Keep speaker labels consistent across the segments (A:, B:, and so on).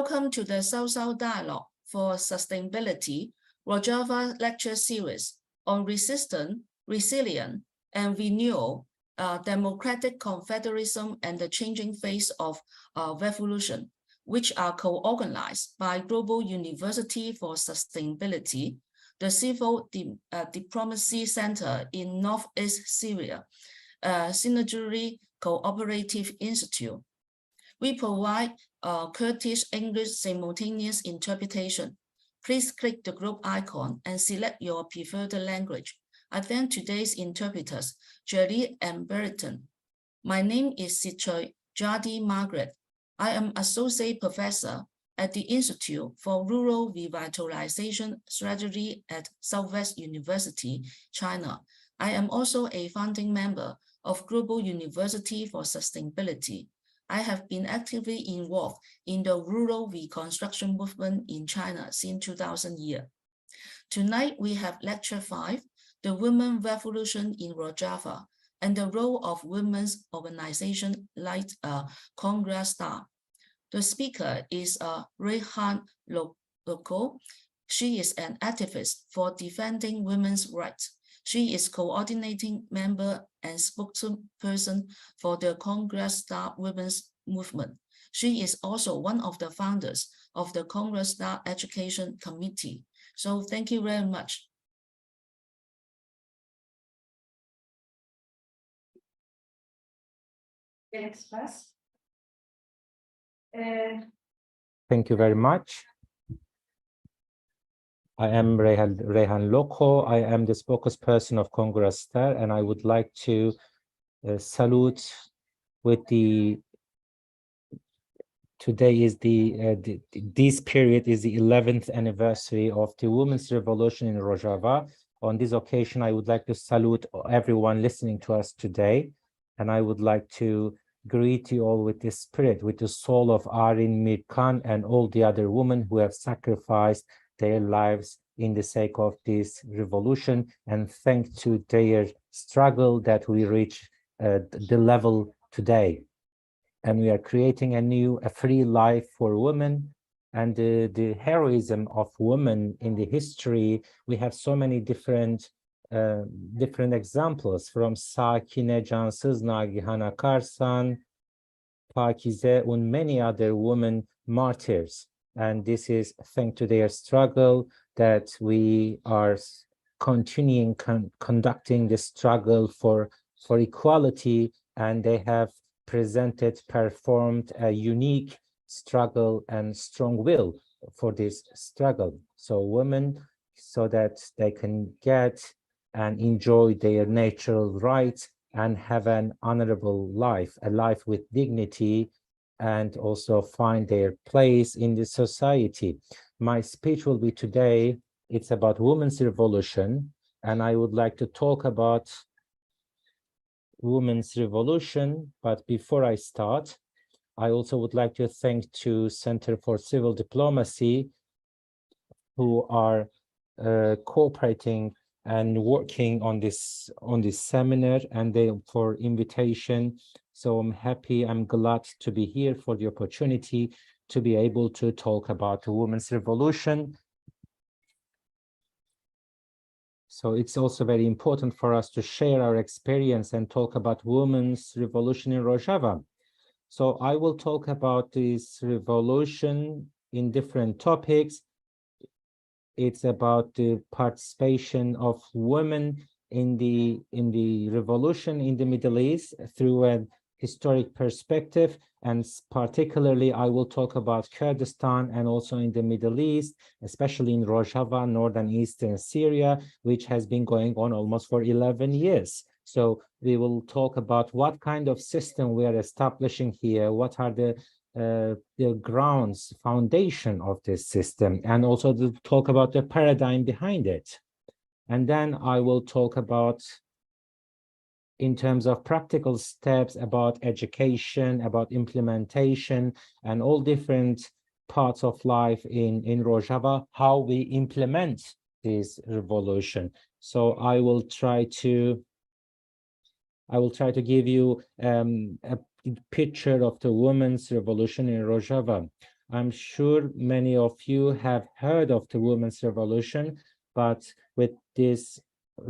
A: Welcome to the South-South Dialogue for Sustainability Rojava Lecture Series on Resistance, Resilience, and Renewal, Democratic Confederalism and the Changing Face of Revolution, which are co-organized by Global University for Sustainability, the Civil Diplomacy Center in North and East Syria, Synergy Cooperative Institute. We provide Kurdish English simultaneous interpretation. Please click the group icon and select your preferred language. I thank today's interpreters, Jerry and Berton. My name is Sichoy Jadi Margaret. I am Associate Professor at the Institute for Rural Revitalization Strategy at Southwest University, China. I am also a founding member of Global University for Sustainability. I have been actively involved in the rural reconstruction movement in China since 2000 year. Tonight, we have Lecture 5, The Women Revolution in Rojava, and the role of women's organization like Kongra Star. The speaker is Reyhan Loqo. She is an activist for defending women's rights. She is coordinating member and spokesperson for the Kongra Star Women's Movement. She is also one of the founders of the Kongra Star Education Committee. So thank you very much.
B: Thank you very much. I am Reyhan Loqo. I am the spokesperson of Kongra Star, and I would like to salute with today is this period is the 11th anniversary of the Women's Revolution in Rojava. On this occasion, I would like to salute everyone listening to us today, and I would like to greet you all with this spirit, with the soul of Arin Mirkan and all the other women who have sacrificed their lives in the sake of this revolution, and thanks to their struggle that we reach the level today. And we are creating a free life for women, and the heroism of women in the history. We have so many different examples, from Sakine Cansız, Nagihan Akarsan, Pakize, and many other women martyrs. And this is thanks to their struggle that we are continuing conducting the struggle for equality, and they have performed a unique struggle and strong will for this struggle. So women, so that they can get and enjoy their natural rights and have an honorable life, a life with dignity, and also find their place in the society. My speech will be today, it's about women's revolution, and I would like to talk about women's revolution. But before I start, I also would like to thank to Center for Civil Diplomacy, who are cooperating and working on this seminar, and they for invitation. So I'm happy, I'm glad to be here for the opportunity to be able to talk about the women's revolution. So it's also very important for us to share our experience and talk about women's revolution in Rojava. So I will talk about this revolution in different topics. It's about the participation of women in the revolution in the Middle East through a historic perspective, and particularly I will talk about Kurdistan and also in the Middle East, especially in Rojava, North and Eastern Syria, which has been going on almost for 11 years. So we will talk about what kind of system we are establishing here, what are the grounds, foundation of this system, and also to talk about the paradigm behind it. And then I will talk about, in terms of practical steps, about education, about implementation, and all different parts of life in Rojava, how we implement this revolution. So I will try to give you a picture of the women's revolution in Rojava. I'm sure many of you have heard of the Women's Revolution, but with this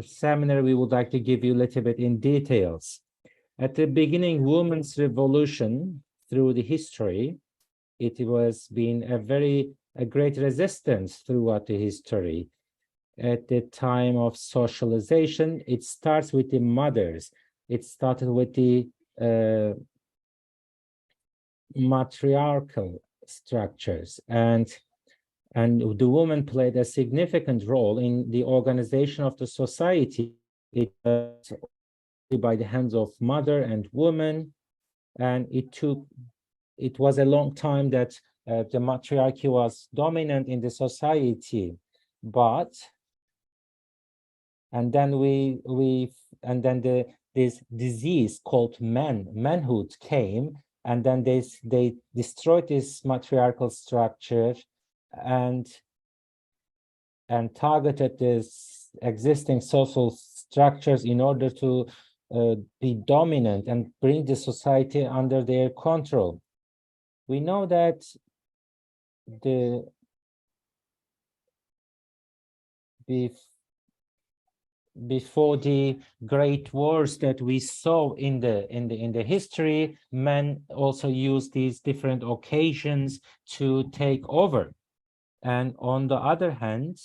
B: seminar, we would like to give you a little bit in details. At the beginning, Women's Revolution, through the history, it was been a great resistance throughout the history. At the time of socialization, it starts with the mothers. It started with the matriarchal structures, and the woman played a significant role in the organization of the society. It was by the hands of mother and woman, and it was a long time that the matriarchy was dominant in the society, but and then this disease called manhood came, and then they destroyed this matriarchal structure and targeted this existing social structures in order to be dominant and bring the society under their control. We know that before the great wars that we saw in the history, men also used these different occasions to take over. And on the other hand,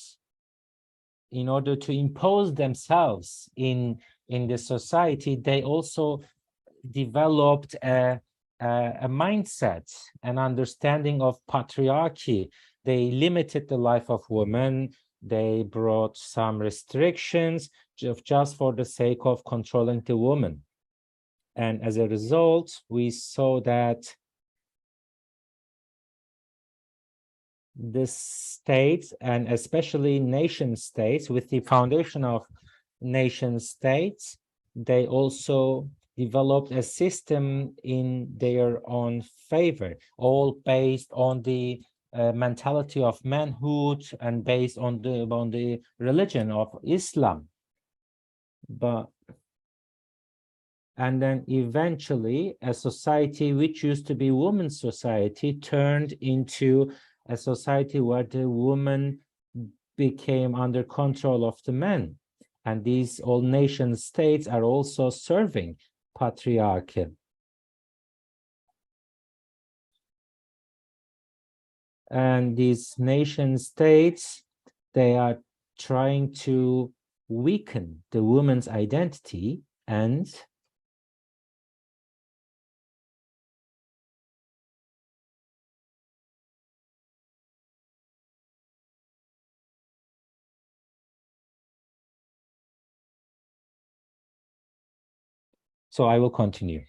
B: in order to impose themselves in the society, they also developed a mindset, an understanding of patriarchy. They limited the life of women. They brought some restrictions just for the sake of controlling the woman. And as a result, we saw that the states, and especially nation states, with the foundation of nation states, they also developed a system in their own favor, all based on the mentality of manhood and based on the religion of Islam. And then eventually a society which used to be women's society turned into a society where the woman became under control of the men. And these all nation states are also serving patriarchy. And these nation states, they are trying to weaken the woman's identity and so I will continue.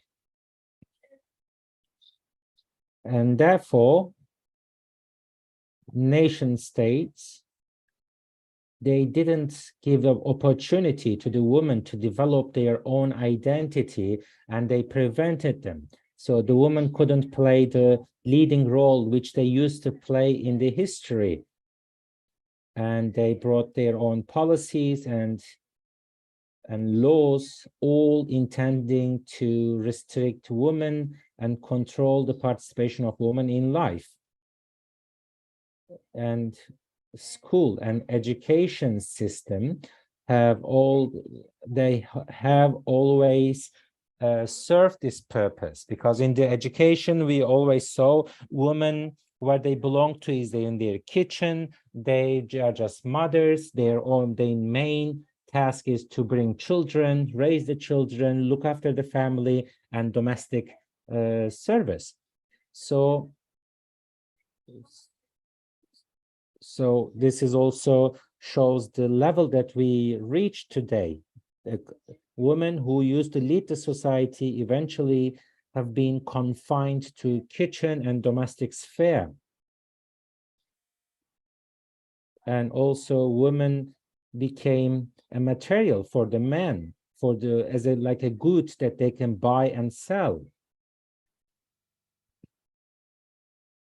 B: And therefore, nation states, they didn't give the opportunity to the women to develop their own identity, and they prevented them. So the woman couldn't play the leading role which they used to play in the history. And they brought their own policies and laws, all intending to restrict women and control the participation of women in life. And school and education system have always served this purpose, because in the education we always saw women, where they belong to is in their kitchen. They are just mothers. Their main task is to bring children, raise the children, look after the family, and domestic service. So this is also shows the level that we reach today. Women who used to lead the society eventually have been confined to kitchen and domestic sphere. And also women became a material for the men, like a good that they can buy and sell.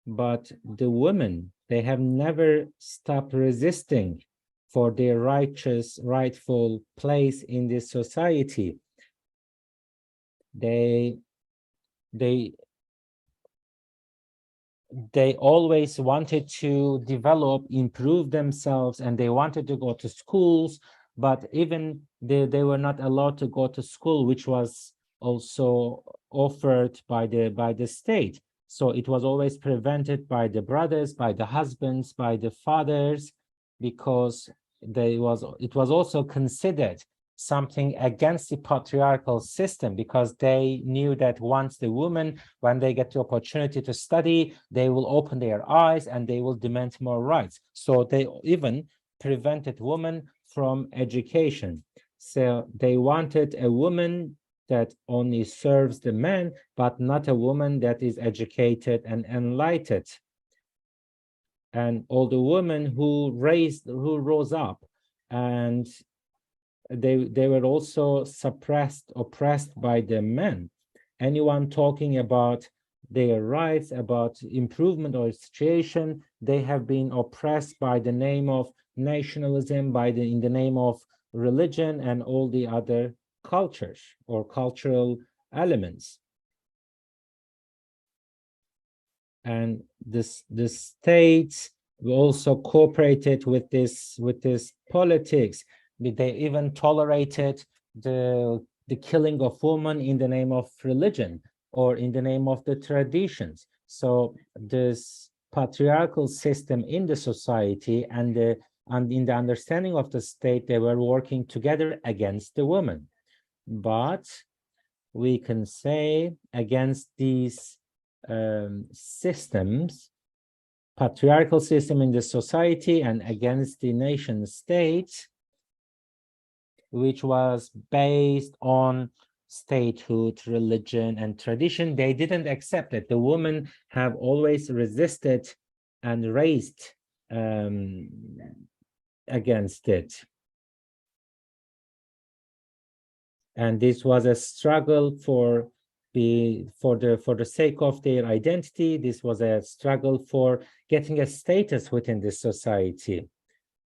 B: But the women, they have never stopped resisting for their rightful place in this society. They they always wanted to develop, improve themselves, and they wanted to go to schools, but even they were not allowed to go to school, which was also offered by the state. So it was always prevented by the brothers, by the husbands, by the fathers, because it was also considered something against the patriarchal system, because they knew that once the women, when they get the opportunity to study, they will open their eyes and they will demand more rights. So they even prevented women from education. So they wanted a woman that only serves the man, but not a woman that is educated and enlightened. And all the women who rose up, and they were also oppressed by the men. Anyone talking about their rights, about improvement or situation, they have been oppressed by the name of nationalism, in the name of religion and all the other cultures or cultural elements. And the states also cooperated with this politics. They even tolerated the killing of women in the name of religion or in the name of the traditions. So this patriarchal system in the society and in the understanding of the state, they were working together against the woman. But we can say against these systems, patriarchal system in the society and against the nation state, which was based on statehood, religion, and tradition, they didn't accept it. The women have always resisted and raised against it. And this was a struggle for the sake of their identity. This was a struggle for getting a status within this society.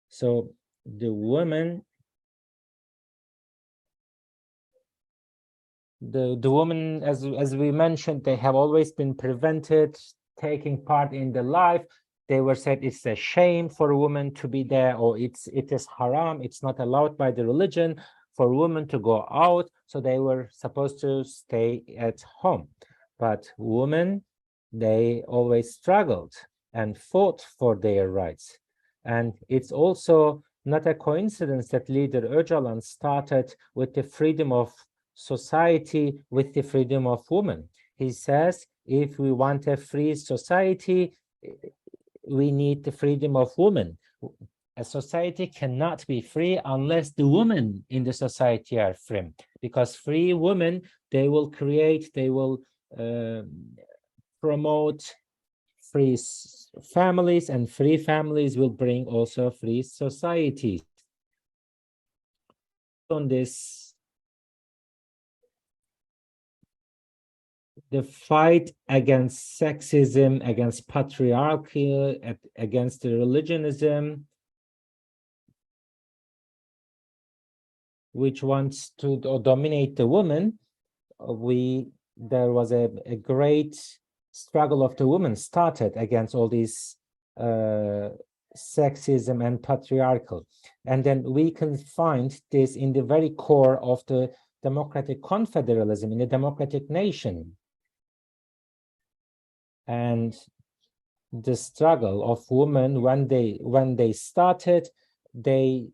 B: So the women, as we mentioned, they have always been prevented taking part in the life. They were said it's a shame for a woman to be there, or it is haram, it's not allowed by the religion for women to go out, so they were supposed to stay at home. But women, they always struggled and fought for their rights. And it's also not a coincidence that leader Öcalan started with the freedom of society, with the freedom of women. He says, if we want a free society, we need the freedom of women. A society cannot be free unless the women in the society are free, because free women, they will promote free families, and free families will bring also free societies. On this, the fight against sexism, against patriarchy, against the religionism, which wants to dominate the woman, there was a great struggle of the women started against all these sexism and patriarchal. And then we can find this in the very core of the Democratic Confederalism, in the democratic nation. And the struggle of women, when they started, they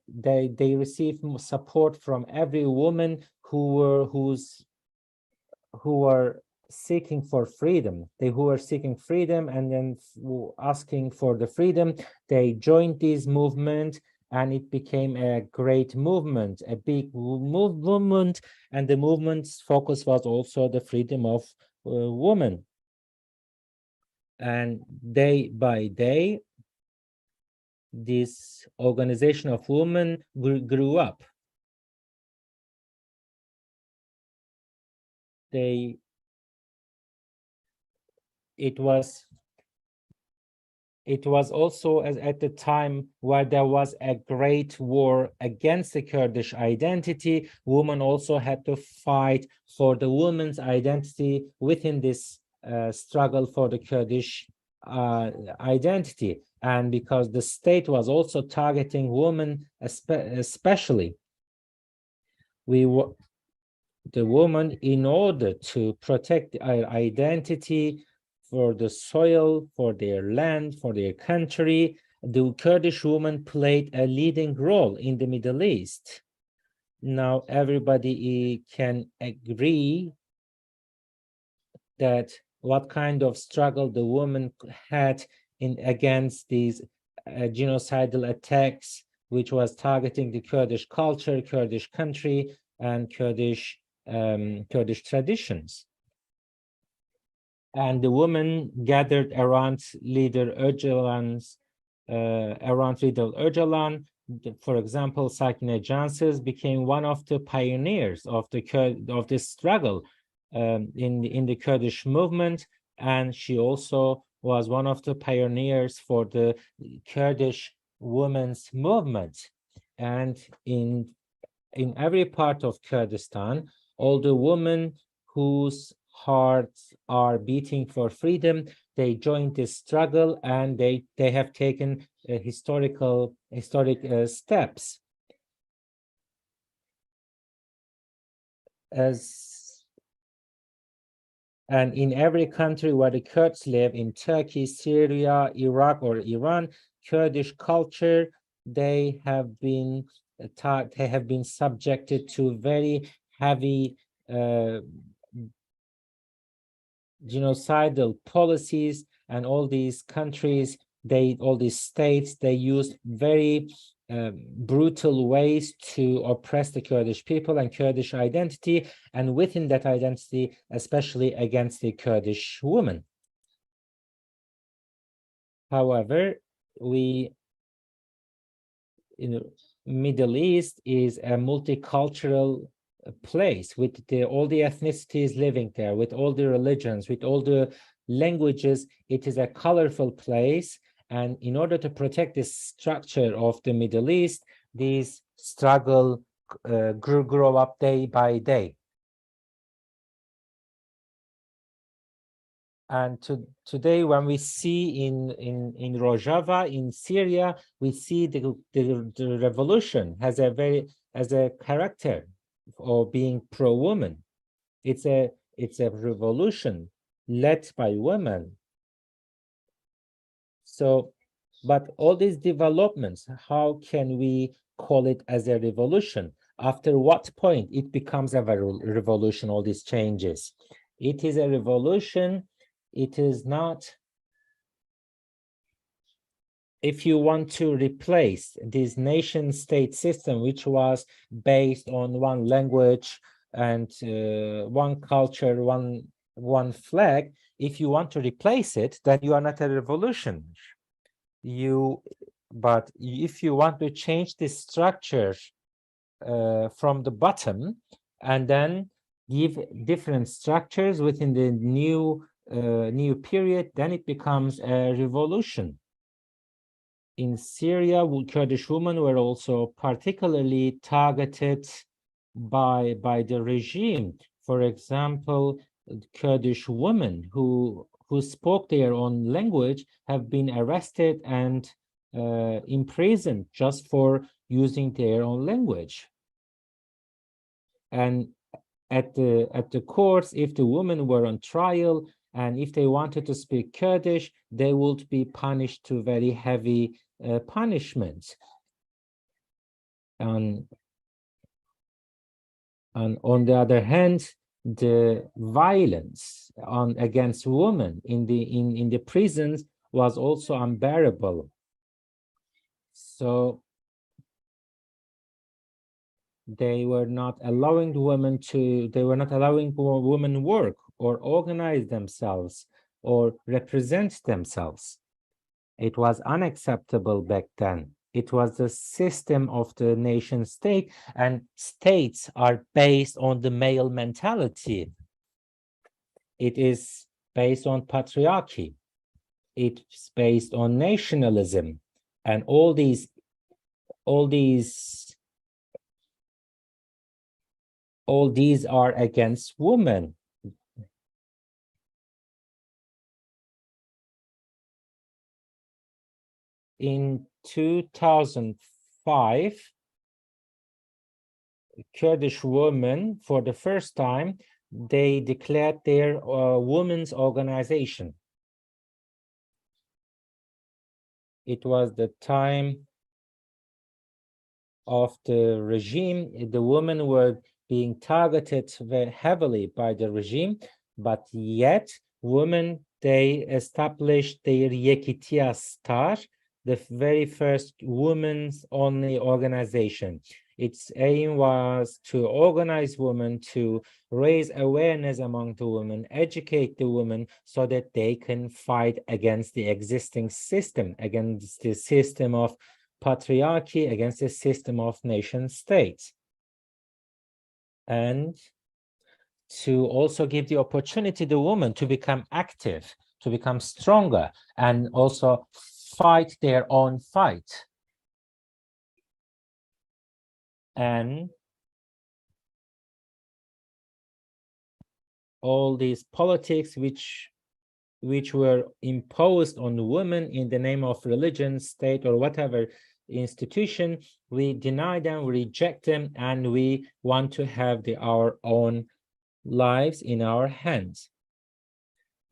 B: received support from every woman who were seeking for freedom. Who were seeking freedom and then asking for the freedom, they joined this movement, and it became a great movement, a big movement. And the movement's focus was also the freedom of women. And day by day, this organization of women grew up. It was also at the time where there was a great war against the Kurdish identity. Women also had to fight for the women's identity within this struggle for the Kurdish identity, and because the state was also targeting women especially, the woman, in order to protect their identity for the soil, for their land, for their country, the Kurdish woman played a leading role in the Middle East. Now everybody can agree that what kind of struggle the woman had against these genocidal attacks, which was targeting the Kurdish culture, Kurdish country, and Kurdish traditions. And the women gathered around leader Öcalan. For example, Sakine Cansız became one of the pioneers of this struggle in the Kurdish movement, and she also was one of the pioneers for the Kurdish women's movement. And in every part of Kurdistan, all the women whose hearts are beating for freedom, they joined this struggle, and they have taken historic steps. And in every country where the Kurds live, in Turkey, Syria, Iraq, or Iran, Kurdish culture, they have been subjected to very heavy genocidal policies, and all these countries, all these states, they used very brutal ways to oppress the Kurdish people and Kurdish identity, and within that identity, especially against the Kurdish woman. However, Middle East is a multicultural place with all the ethnicities living there, with all the religions, with all the languages. It is a colorful place, and in order to protect this structure of the Middle East, these struggle grow up day by day. And today, when we see in Rojava, in Syria, we see the revolution has a character of being pro-woman. It's a revolution led by women. So, but all these developments, how can we call it as a revolution? After what point it becomes a revolution, all these changes? It is a revolution. It is not, if you want to replace this nation-state system, which was based on one language and one culture, one flag, if you want to replace it, then you are not a revolution. But if you want to change the structure from the bottom, and then give different structures within the new period, then it becomes a revolution. In Syria, Kurdish women were also particularly targeted by the regime. For example, Kurdish women who spoke their own language have been arrested and imprisoned just for using their own language. And at the courts, if the women were on trial and if they wanted to speak Kurdish, they would be punished to very heavy punishments. And on the other hand, the violence against women in the prisons was also unbearable. So they were not allowing women work or organize themselves or represent themselves. It was unacceptable back then. It was the system of the nation state, and states are based on the male mentality. It is based on patriarchy. It's based on nationalism, and all these are against women. in 2005, Kurdish women, for the first time, they declared their women's organization. It was the time of the regime. The women were being targeted very heavily by the regime, but yet women, they established their Yekitiya Star, the very first women's only organization. Its aim was to organize women, to raise awareness among the women, educate the women so that they can fight against the existing system, against the system of patriarchy, against the system of nation states. And to also give the opportunity to the women to become active, to become stronger, and also fight their own fight. And all these politics which were imposed on women in the name of religion, state, or whatever institution, we deny them, we reject them, and we want to have our own lives in our hands.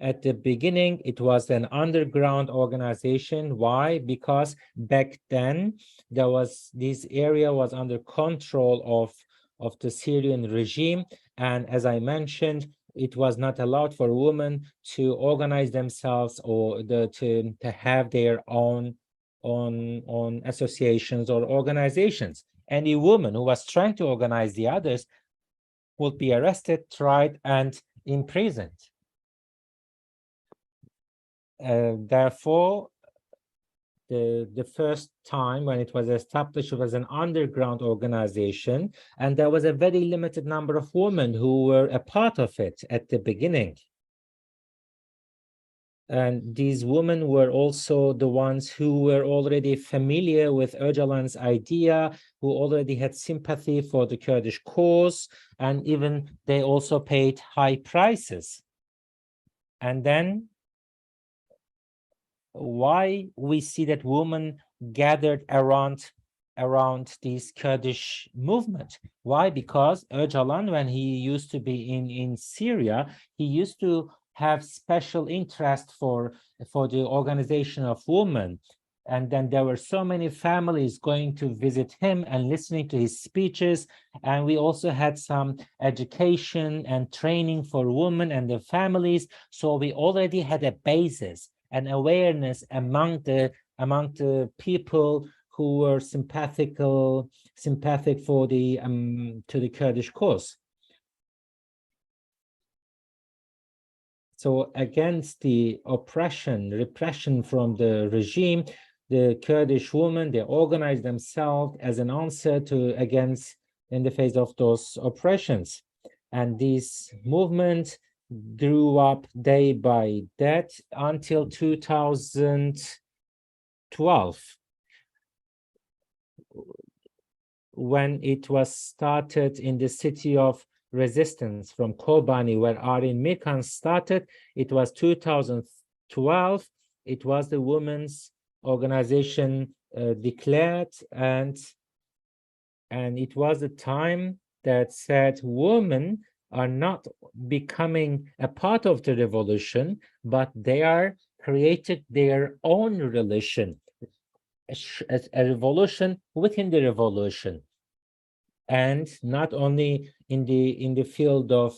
B: At the beginning, it was an underground organization. Why? Because back then, this area was under control of the Syrian regime. And as I mentioned, it was not allowed for women to organize themselves or to have their own associations or organizations. Any woman who was trying to organize the others would be arrested, tried, and imprisoned. Therefore, the first time when it was established, it was an underground organization, and there was a very limited number of women who were a part of it at the beginning. And these women were also the ones who were already familiar with Öcalan's idea, who already had sympathy for the Kurdish cause, and even they also paid high prices. And then why we see that women gathered around this Kurdish movement? Why? Because Öcalan, when he used to be in Syria, he used to have special interest for the organization of women. And then there were so many families going to visit him and listening to his speeches. And we also had some education and training for women and their families. So we already had a basis and awareness among the people who were sympathetic for the to the Kurdish cause. So against the repression from the regime, the Kurdish women, they organized themselves as an answer in the face of those oppressions. And this movement grew up day by day until 2012, when it was started in the city of resistance from Kobani, where Arin Mekan started. It was 2012. It was the women's organization declared, and it was a time that said women are not becoming a part of the revolution, but they are created their own revolution, a revolution within the revolution, and not only in the field of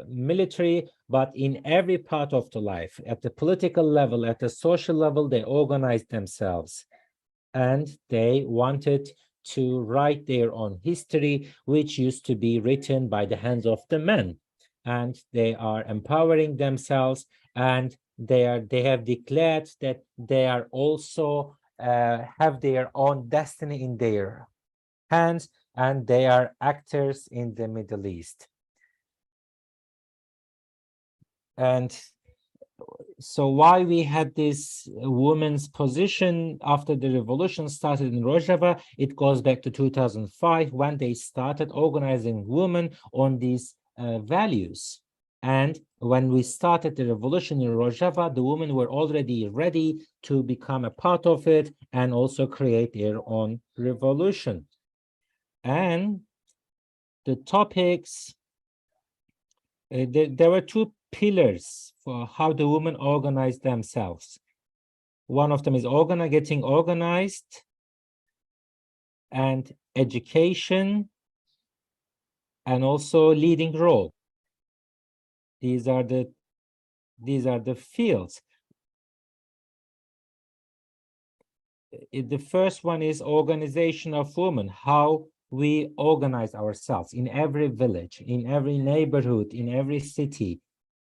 B: military, but in every part of the life. At the political level, at the social level, they organized themselves, and they wanted to write their own history, which used to be written by the hands of the men. And they are empowering themselves, and they have declared that they are also have their own destiny in their hands, and they are actors in the Middle East. And so why we had this women's position after the revolution started in Rojava, it goes back to 2005, when they started organizing women on these values. And when we started the revolution in Rojava, the women were already ready to become a part of it and also create their own revolution. And the topics, there were two pillars for how the women organized themselves. One of them is getting organized, and education, and also leading role. These are the fields. The first one is organization of women, how we organize ourselves in every village, in every neighborhood, in every city.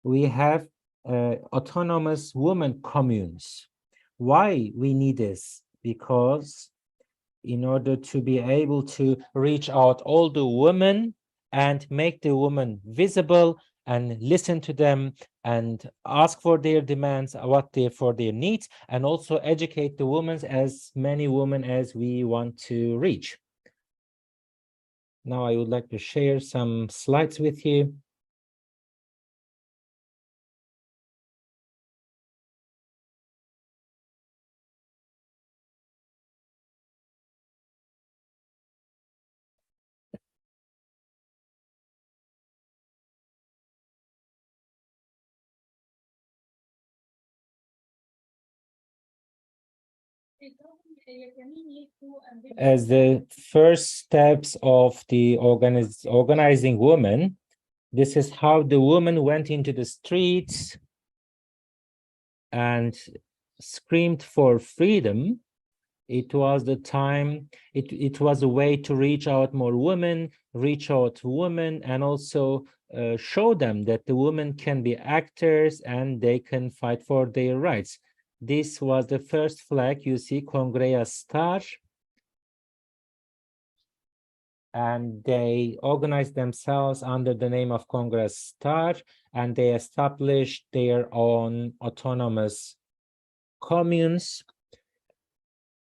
B: We have autonomous women communes. Why we need this? Because in order to be able to reach out all the women and make the women visible and listen to them and ask for their demands, for their needs, and also educate the women, as many women as we want to reach. Now I would like to share some slides with you. As the first steps of the organizing women, this is how the women went into the streets and screamed for freedom. It was the time, it was a way to reach out more women, and also show them that the women can be actors and they can fight for their rights. This was the first flag, you see, Kongra Star. And they organized themselves under the name of Kongra Star, and they established their own autonomous communes.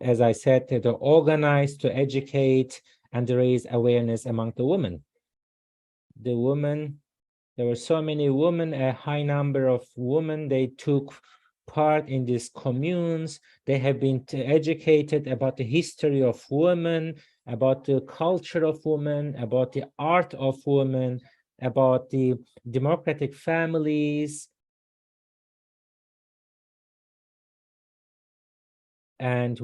B: As I said, to organize, to educate, and to raise awareness among the women. The women, there were so many women, a high number of women, they took part in these communes. They have been educated about the history of women, about the culture of women, about the art of women, about the democratic families. And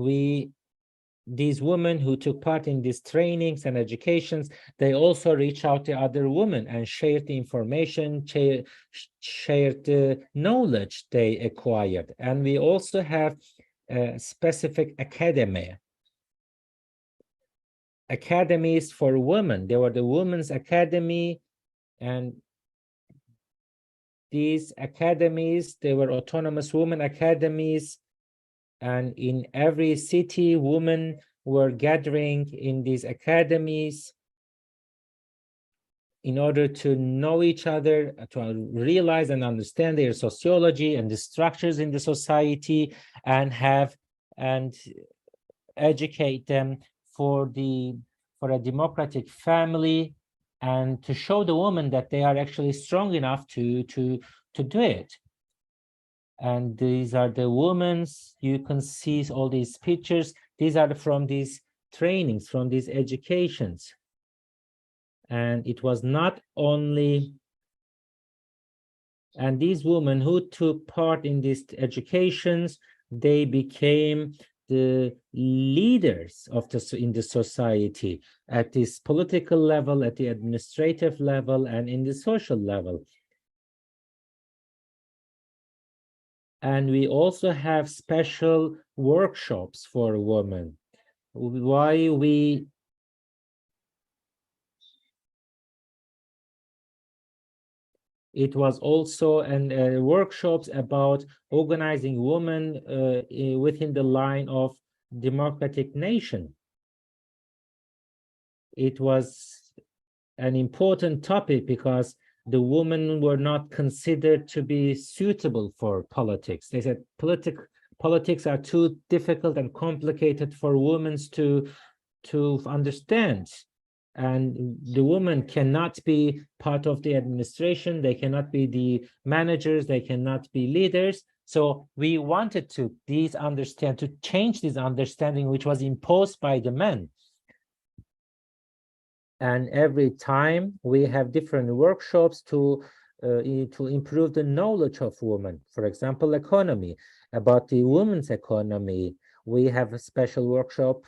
B: these women who took part in these trainings and educations, they also reach out to other women and share the information, share the knowledge they acquired. And we also have a specific academies for women. There were the Women's Academy, and these academies, they were autonomous women academies. And in every city, women were gathering in these academies in order to know each other, to realize and understand their sociology and the structures in the society, and educate them for a democratic family, and to show the women that they are actually strong enough to do it. And these are the women. You can see all these pictures. These are from these trainings, from these educations. And it was not only, and these women who took part in these educations, they became the leaders of in the society at this political level, at the administrative level, and in the social level. And we also have special workshops for women. It was also workshops about organizing women within the line of democratic nation. It was an important topic because the women were not considered to be suitable for politics. They said politics are too difficult and complicated for women to understand. and the women cannot be part of the administration, they cannot be the managers, they cannot be leaders. So we wanted to change this understanding which was imposed by the men. And every time we have different workshops to improve the knowledge of women. For example, economy, about the women's economy. We have a special workshop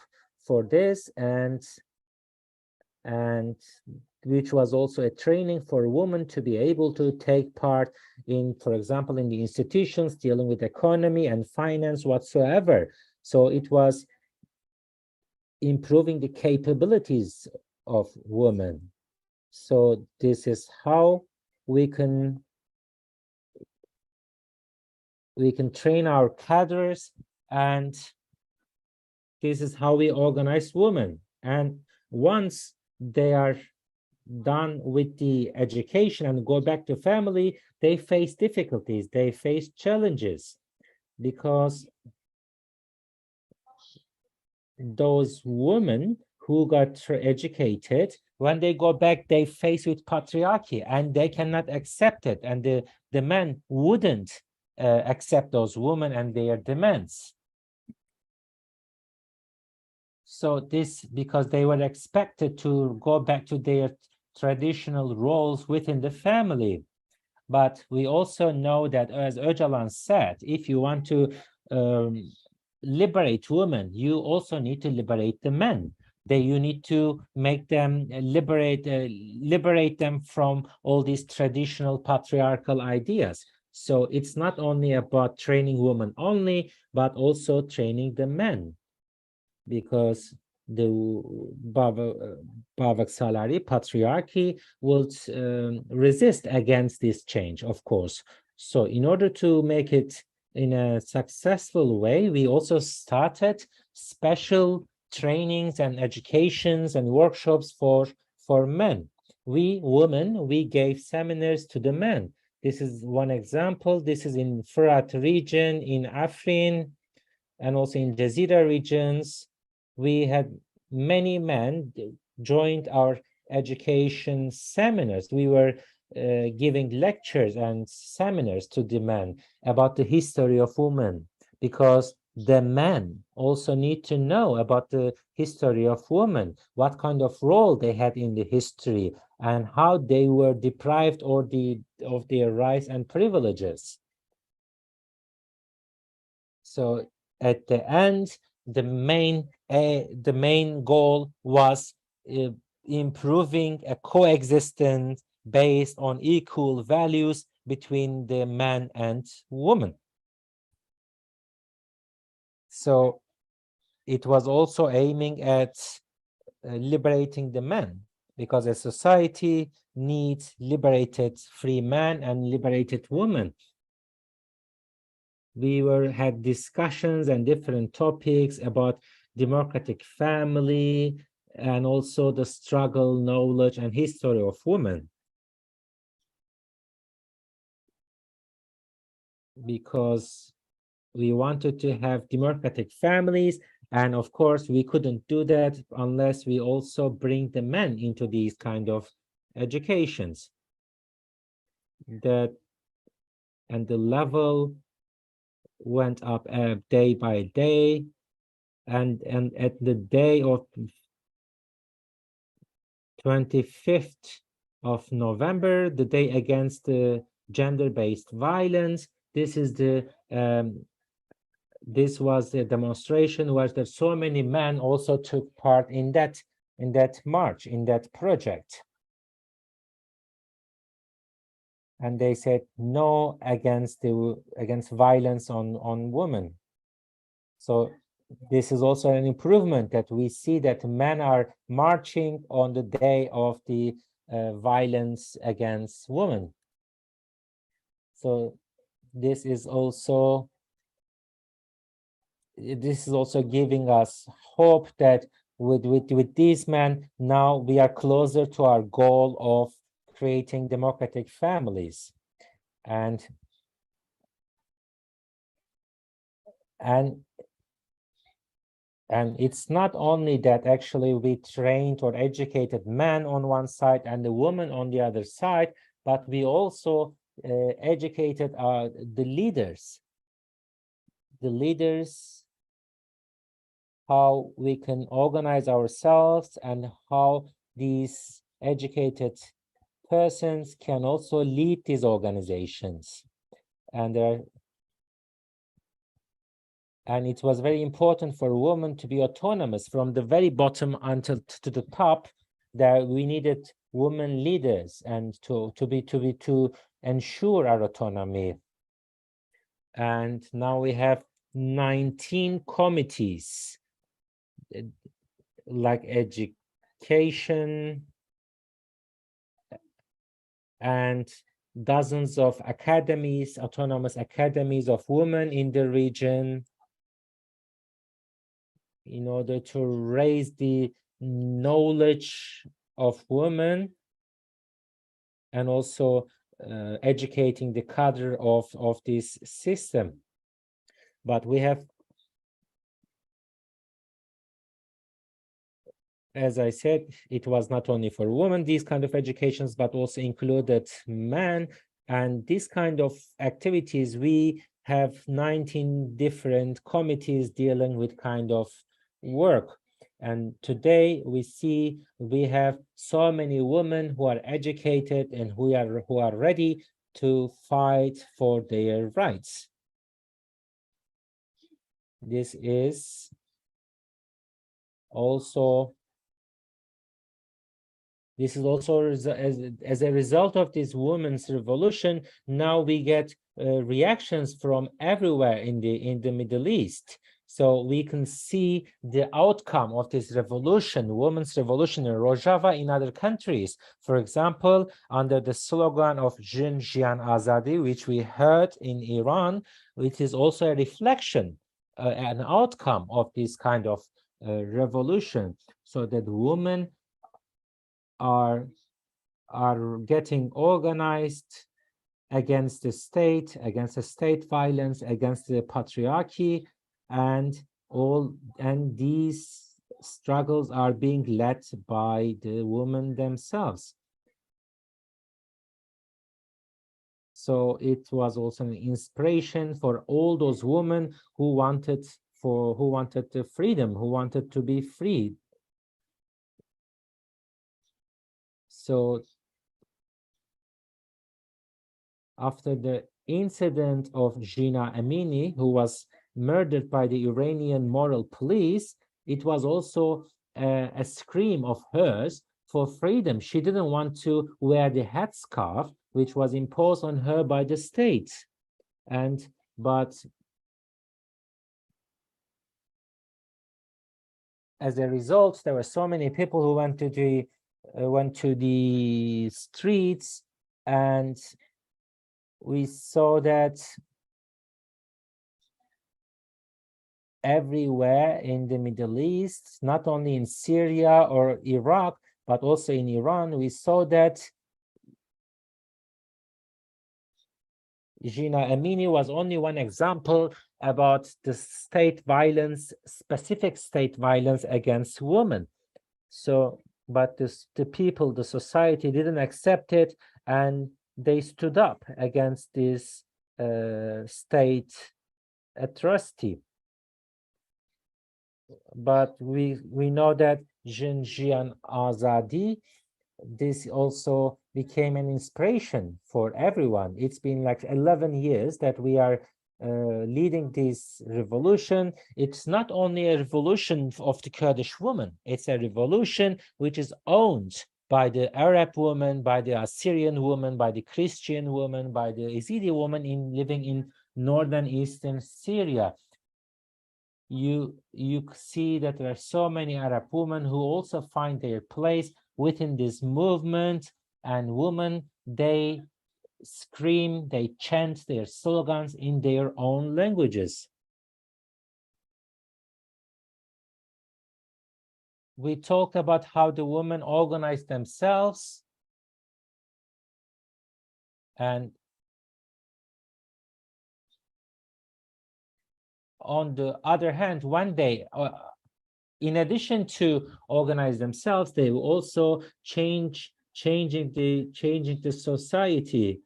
B: for this, and which was also a training for women to be able to take part in, for example, in the institutions dealing with economy and finance whatsoever. So it was improving the capabilities of women. So this is how we can train our cadres, and this is how we organize women. And once they are done with the education and go back to family, they face difficulties, they face challenges, because those women who got educated, when they go back, they face with patriarchy and they cannot accept it. And the men wouldn't accept those women and their demands. So this, because they were expected to go back to their traditional roles within the family. But we also know that, as Öcalan said, if you want to liberate women, you also need to liberate the men. You need to make them liberate them from all these traditional patriarchal ideas. So it's not only about training women only, but also training the men, because the Babak Salari patriarchy will resist against this change, of course. So in order to make it in a successful way, we also started special trainings and educations and workshops for men. We women, we gave seminars to the men. This is one example. This is in Fırat region, in Afrin, and also in Jazeera regions. We had many men joined our education seminars. We were giving lectures and seminars to the men about the history of women, because the men also need to know about the history of women, what kind of role they had in the history, and how they were deprived of their rights and privileges. So at the end, the main goal was improving a coexistence based on equal values between the man and woman. So it was also aiming at liberating the men, because a society needs liberated free men and liberated women. We had discussions and different topics about democratic family, and also the struggle, knowledge, and history of women. Because we wanted to have democratic families, and of course we couldn't do that unless we also bring the men into these kind of educations. And the level went up day by day, and at the day of 25th of November, the day against the gender-based violence, this was the demonstration where there so many men also took part in that march, in that project. And they said no against violence on women. So this is also an improvement, that we see that men are marching on the day of the violence against women. So this is also giving us hope that with these men, now we are closer to our goal of creating democratic families. And And it's not only that actually we trained or educated men on one side and the woman on the other side, but we also educated the leaders, how we can organize ourselves and how these educated persons can also lead these organizations. And it was very important for women to be autonomous from the very bottom until to the top, that we needed women leaders and to ensure our autonomy. And now we have 19 committees like education and dozens of academies, autonomous academies of women in the region, in order to raise the knowledge of women and also educating the cadre of this system. But we have, as I said, it was not only for women, these kind of educations, but also included men. And this kind of activities, we have 19 different committees dealing with kind of work. And today we see we have so many women who are educated and who are ready to fight for their rights. This is also as a result of this women's revolution. Now we get reactions from everywhere in the Middle East. So we can see the outcome of this revolution, women's revolution in Rojava, in other countries. For example, under the slogan of Jin Jian Azadi, which we heard in Iran, it is also a reflection, an outcome of this kind of revolution, so that women are getting organized against the state, against the state violence, against the patriarchy, and these struggles are being led by the women themselves. So it was also an inspiration for all those women who wanted the freedom, who wanted to be free. So after the incident of Gina Amini, who was murdered by the Iranian moral police, it was also a scream of hers for freedom. She didn't want to wear the headscarf, which was imposed on her by the state. But as a result, there were so many people who went to the streets, and we saw that everywhere in the Middle East, not only in Syria or Iraq, but also in Iran, we saw that Gina Amini was only one example about the state violence, specific state violence against women. So, but the people, the society didn't accept it, and they stood up against this state atrocity. But we know that Jin Jian Azadi, this also became an inspiration for everyone. It's been like 11 years that we are leading this revolution. It's not only a revolution of the Kurdish woman, it's a revolution which is owned by the Arab woman, by the Assyrian woman, by the Christian woman, by the Yazidi woman living in North and Eastern Syria. You see that there are so many Arab women who also find their place within this movement, and women, they scream, they chant their slogans in their own languages. We talked about how the women organize themselves, and on the other hand, one day in addition to organize themselves, they will also changing the society.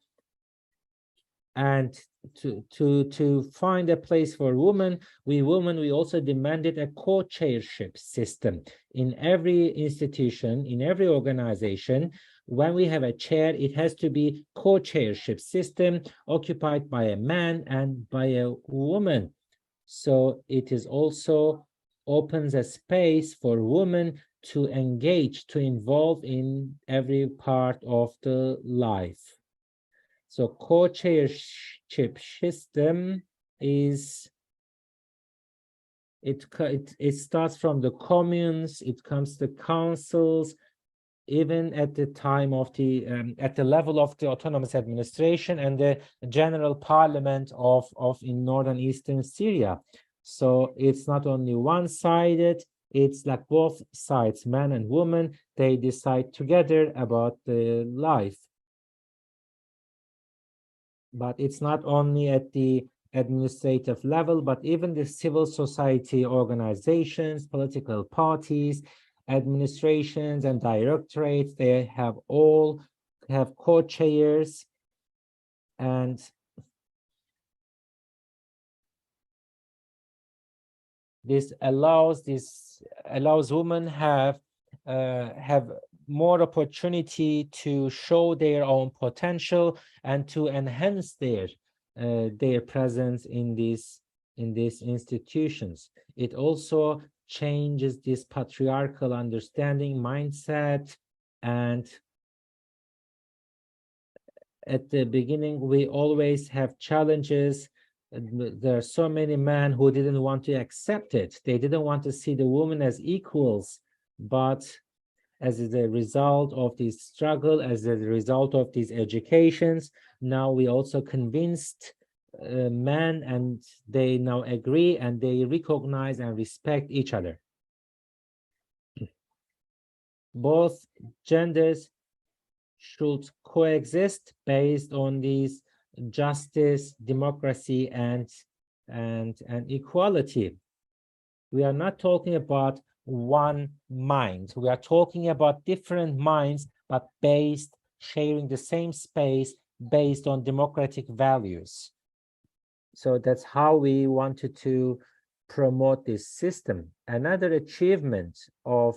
B: And to find a place for women, we also demanded a co-chairship system in every institution, in every organization. When we have a chair, it has to be co-chairship system occupied by a man and by a woman. So it is also opens a space for women to engage, to involve in every part of the life. So co-chairship system is, it starts from the communes, it comes to councils, even at the time of the at the level of the autonomous administration and the general parliament of in North and Eastern Syria. So it's not only one-sided, it's like both sides, man and woman, they decide together about the life. But it's not only at the administrative level, but even the civil society organizations, political parties, administrations and directorates, they have all have co-chairs, and this allows women have more opportunity to show their own potential and to enhance their presence in these institutions. It also changes this patriarchal understanding mindset, and at the beginning we always have challenges. There are so many men who didn't want to accept it. They didn't want to see the women as equals, but as a result of this struggle, as a result of these educations, now we also convinced men, and they now agree and they recognize and respect each other. Both genders should coexist based on these justice, democracy, and equality. We are not talking about one mind. We are talking about different minds, but sharing the same space based on democratic values. So that's how we wanted to promote this system. Another achievement of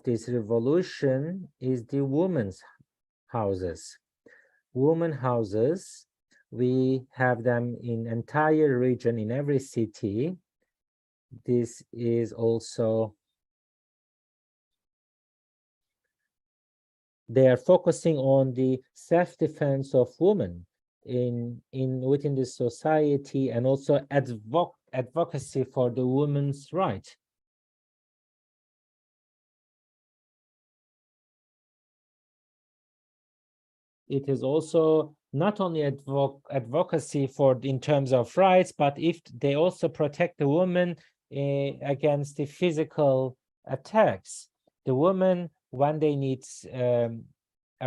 B: this revolution is the women's houses. Women houses, we have them in entire region, in every city. This is also, they are focusing on the self-defense of women within the society, and also advocacy for the women's right. It is also not only advocacy for in terms of rights, but if they also protect the woman against the physical attacks. The women, when they need a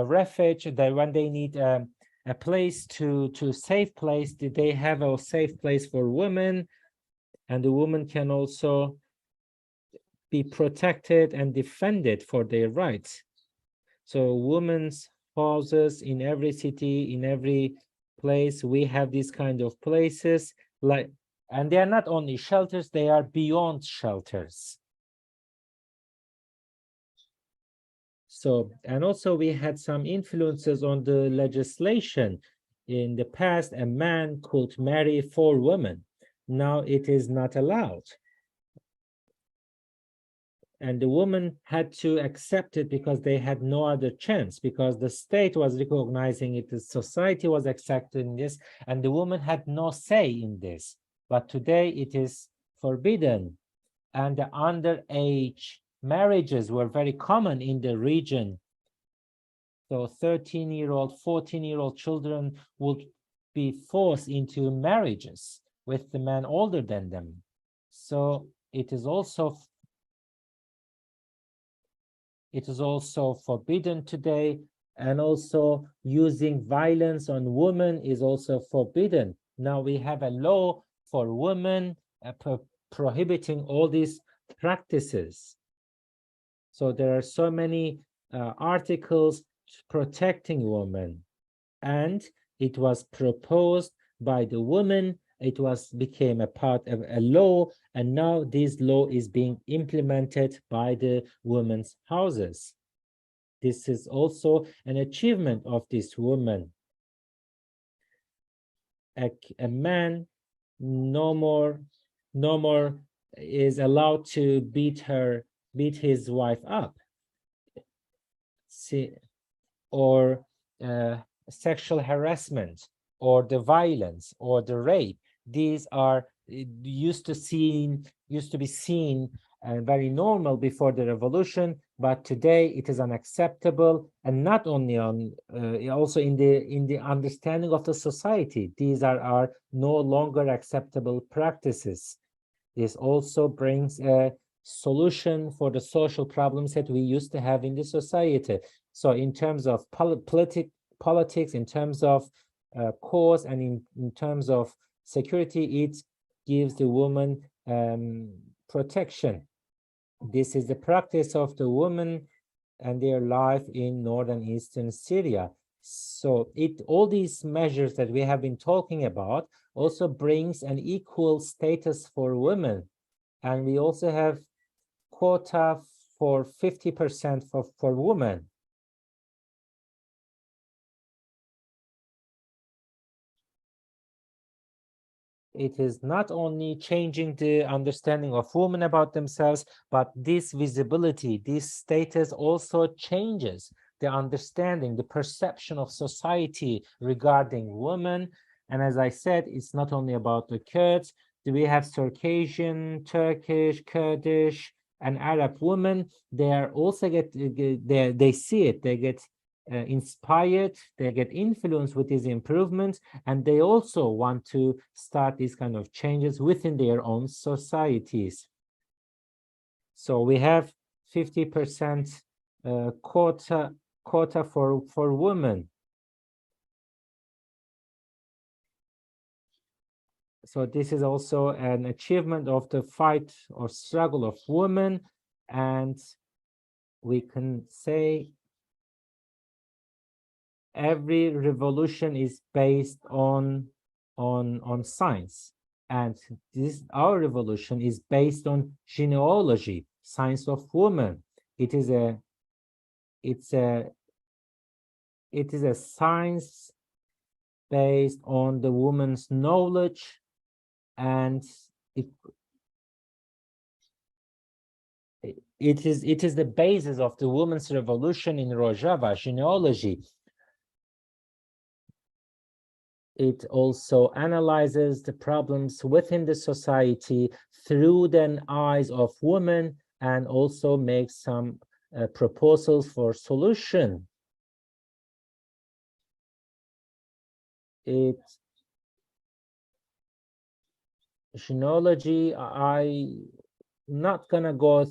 B: refuge, when they need a place to safe place, they have a safe place for women, and the woman can also be protected and defended for their rights. So women's houses in every city, in every place, we have these kind of places, and they are not only shelters, they are beyond shelters. So, and also we had some influences on the legislation. In the past, a man could marry 4 women. Now it is not allowed. And the woman had to accept it because they had no other chance, because the state was recognizing it, the society was accepting this, and the woman had no say in this. But today it is forbidden, and the underage marriages were very common in the region. So 13-year-old, 14-year-old children would be forced into marriages with the man older than them. So it is also forbidden today, and also using violence on women is also forbidden. Now we have a law for women prohibiting all these practices. So there are so many articles protecting women, and it was proposed by the women. It became a part of a law, and now this law is being implemented by the women's houses. This is also an achievement of this woman. A man no more is allowed to beat his wife up, or sexual harassment, or the violence, or the rape. These are used to be seen very normal before the revolution, but today it is unacceptable, and not only also in the understanding of the society. These are no longer acceptable practices. This also brings a solution for the social problems that we used to have in the society. So in terms of politics, in terms of cause, and in terms of security, it gives the woman protection. This is the practice of the women and their life in North and Eastern Syria. So all these measures that we have been talking about also brings an equal status for women. And we also have quota for 50% for women. It is not only changing the understanding of women about themselves, but this visibility, this status also changes the understanding, the perception of society regarding women. And as I said, it's not only about the Kurds. We have Circassian, Turkish, Kurdish, and Arab women. They are also they see it, they get inspired, they get influenced with these improvements, and they also want to start these kind of changes within their own societies. So we have 50% quota for women. So this is also an achievement of the fight or struggle of women, and we can say every revolution is based on science, and our revolution is based on genealogy, science of women. It is a science based on the woman's knowledge, and it is the basis of the women's revolution in Rojava, genealogy. It also analyzes the problems within the society through the eyes of women, and also makes some proposals for solution. Genealogy, I'm not gonna go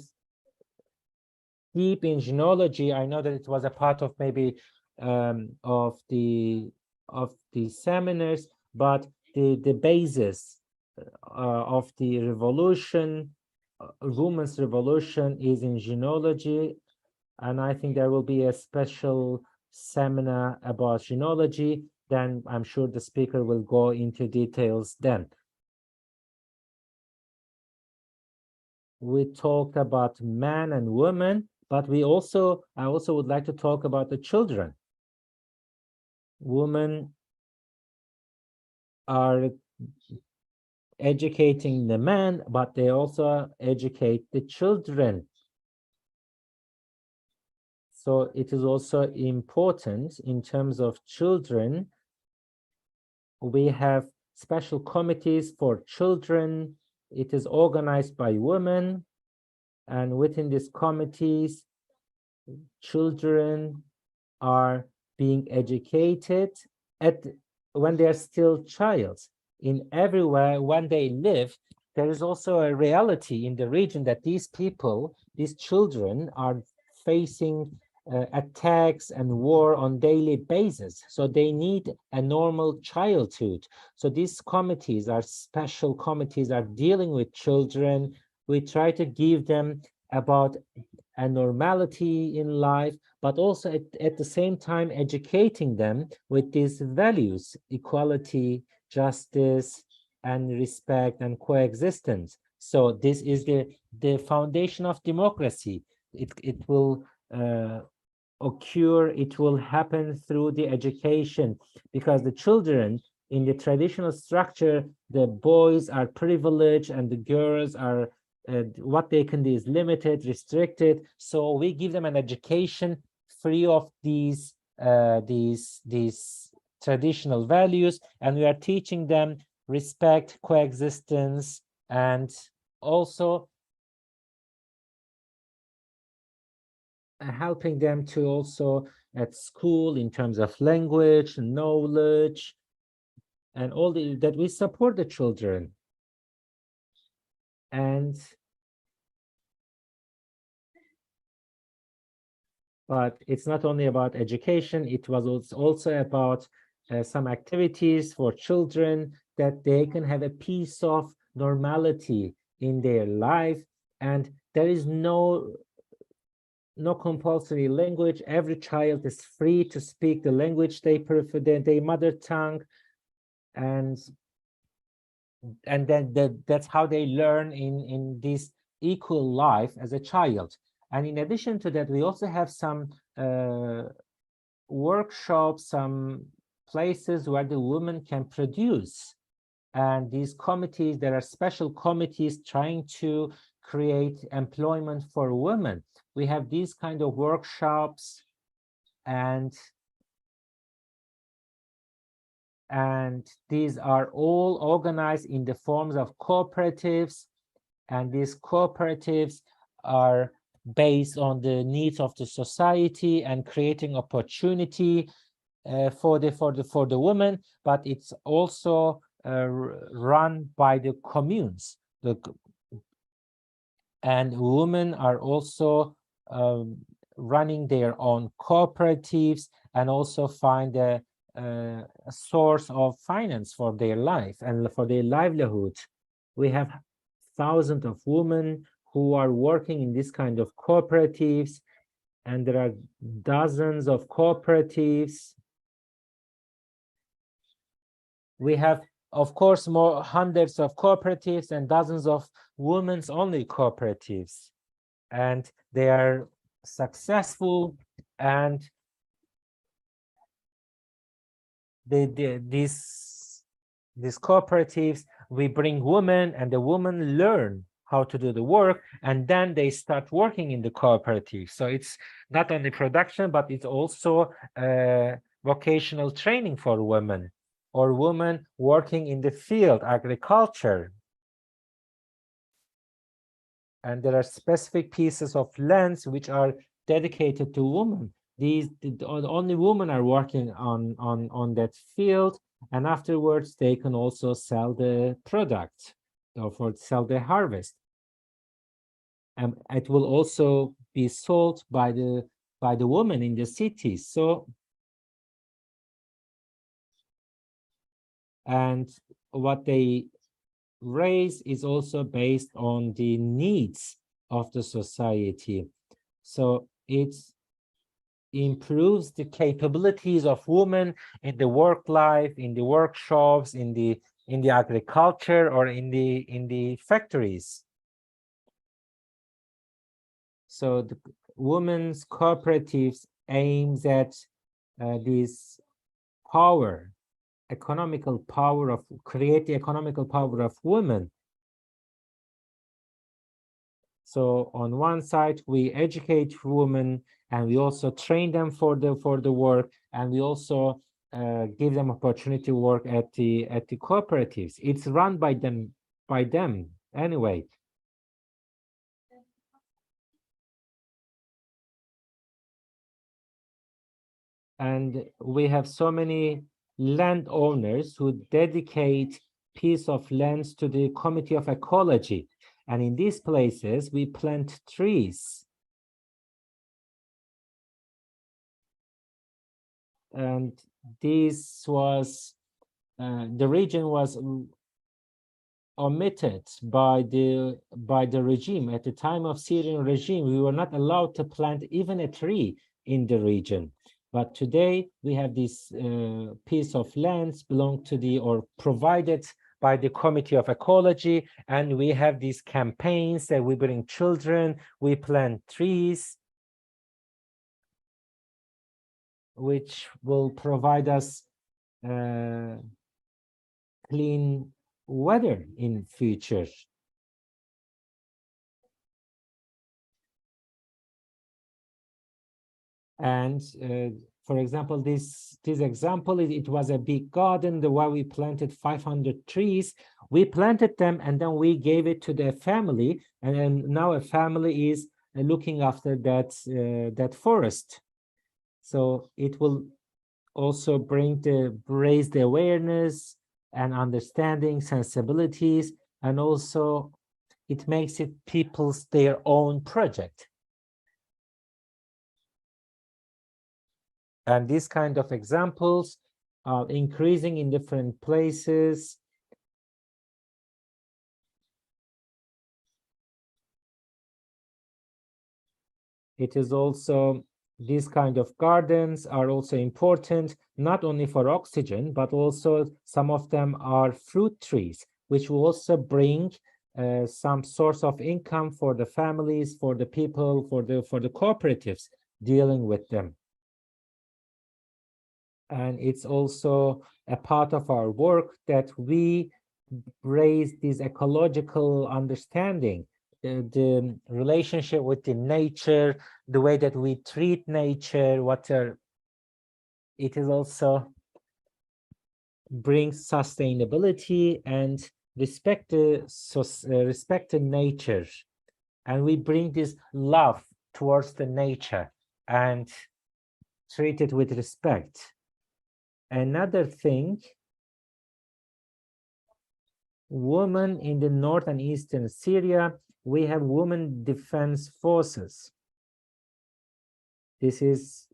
B: deep in genealogy. I know that it was a part of maybe of the seminars, but the basis of the revolution, women's revolution, is in genealogy, and I think there will be a special seminar about genealogy. Then I'm sure the speaker will go into details then. We talk about man and woman, but I also would like to talk about the children. Women are educating the man, but they also educate the children. So it is also important in terms of children. We have special committees for children. It is organized by women, and within these committees, children are being educated when they are still childs. In everywhere when they live, there is also a reality in the region that these children are facing attacks and war on daily basis. So they need a normal childhood. So these committees are special committees, are dealing with children, we try to give them about a normality in life, but also at the same time educating them with these values: equality, justice, and respect and coexistence. So this is the foundation of democracy. It will occur, it will happen through the education, because the children in the traditional structure, the boys are privileged and the girls are what they can do is limited, restricted. So we give them an education free of these traditional values, and we are teaching them respect, coexistence, and also helping them to also at school in terms of language, knowledge, and all that we support the children. And but it's not only about education, it was also about some activities for children that they can have a piece of normality in their life, and there is no compulsory language. Every child is free to speak the language they prefer, their mother tongue, and then that's how they learn in this equal life as a child. And in addition to that, we also have some workshops, some places where the women can produce. And these committees, there are special committees trying to create employment for women. We have these kind of workshops, and these are all organized in the forms of cooperatives, and these cooperatives are based on the needs of the society and creating opportunity for the women, but it's also run by the communes. And women are also running their own cooperatives and also find a source of finance for their life and for their livelihood. We have thousands of women who are working in this kind of cooperatives, and there are dozens of cooperatives. We have, of course, more hundreds of cooperatives and dozens of women's only cooperatives, and they are successful. And these cooperatives, we bring women, and the women learn how to do the work, and then they start working in the cooperative. So it's not only production, but it's also vocational training for women, or women working in the field, agriculture. And there are specific pieces of lands which are dedicated to women. Only women are working on that field, and afterwards they can also sell the product, or sell the harvest. And it will also be sold by the women in the cities. So, and what they raise is also based on the needs of the society. So it improves the capabilities of women in the work life, in the workshops, in the agriculture, or in the factories. So the women's cooperatives aims at this power, economical power of create the economical power of women. So on one side, we educate women, and we also train them for the work, and we also give them opportunity to work at the cooperatives. It's run by them anyway. And we have so many landowners who dedicate piece of lands to the Committee of Ecology. And in these places, we plant trees. And this was, the region was omitted by the regime. At the time of Syrian regime, we were not allowed to plant even a tree in the region. But today we have this piece of lands belong to the or provided by the Committee of Ecology, and we have these campaigns that we bring children, we plant trees, which will provide us clean weather in future. And for example, this example, it was a big garden, the where we planted 500 trees. We planted them and then we gave it to the family, and then now a family is looking after that forest. So it will also raise the awareness and understanding, sensibilities, and also it makes it people's their own project. And these kind of examples are increasing in different places. It is also, these kind of gardens are also important, not only for oxygen, but also some of them are fruit trees, which will also bring some source of income for the families, for the people, for the cooperatives dealing with them. And it's also a part of our work that we raise this ecological understanding, the relationship with the nature, the way that we treat nature, it is also brings sustainability and respect to nature, and we bring this love towards the nature and treat it with respect. Another thing, women in the North and Eastern Syria, we have women defense forces. This is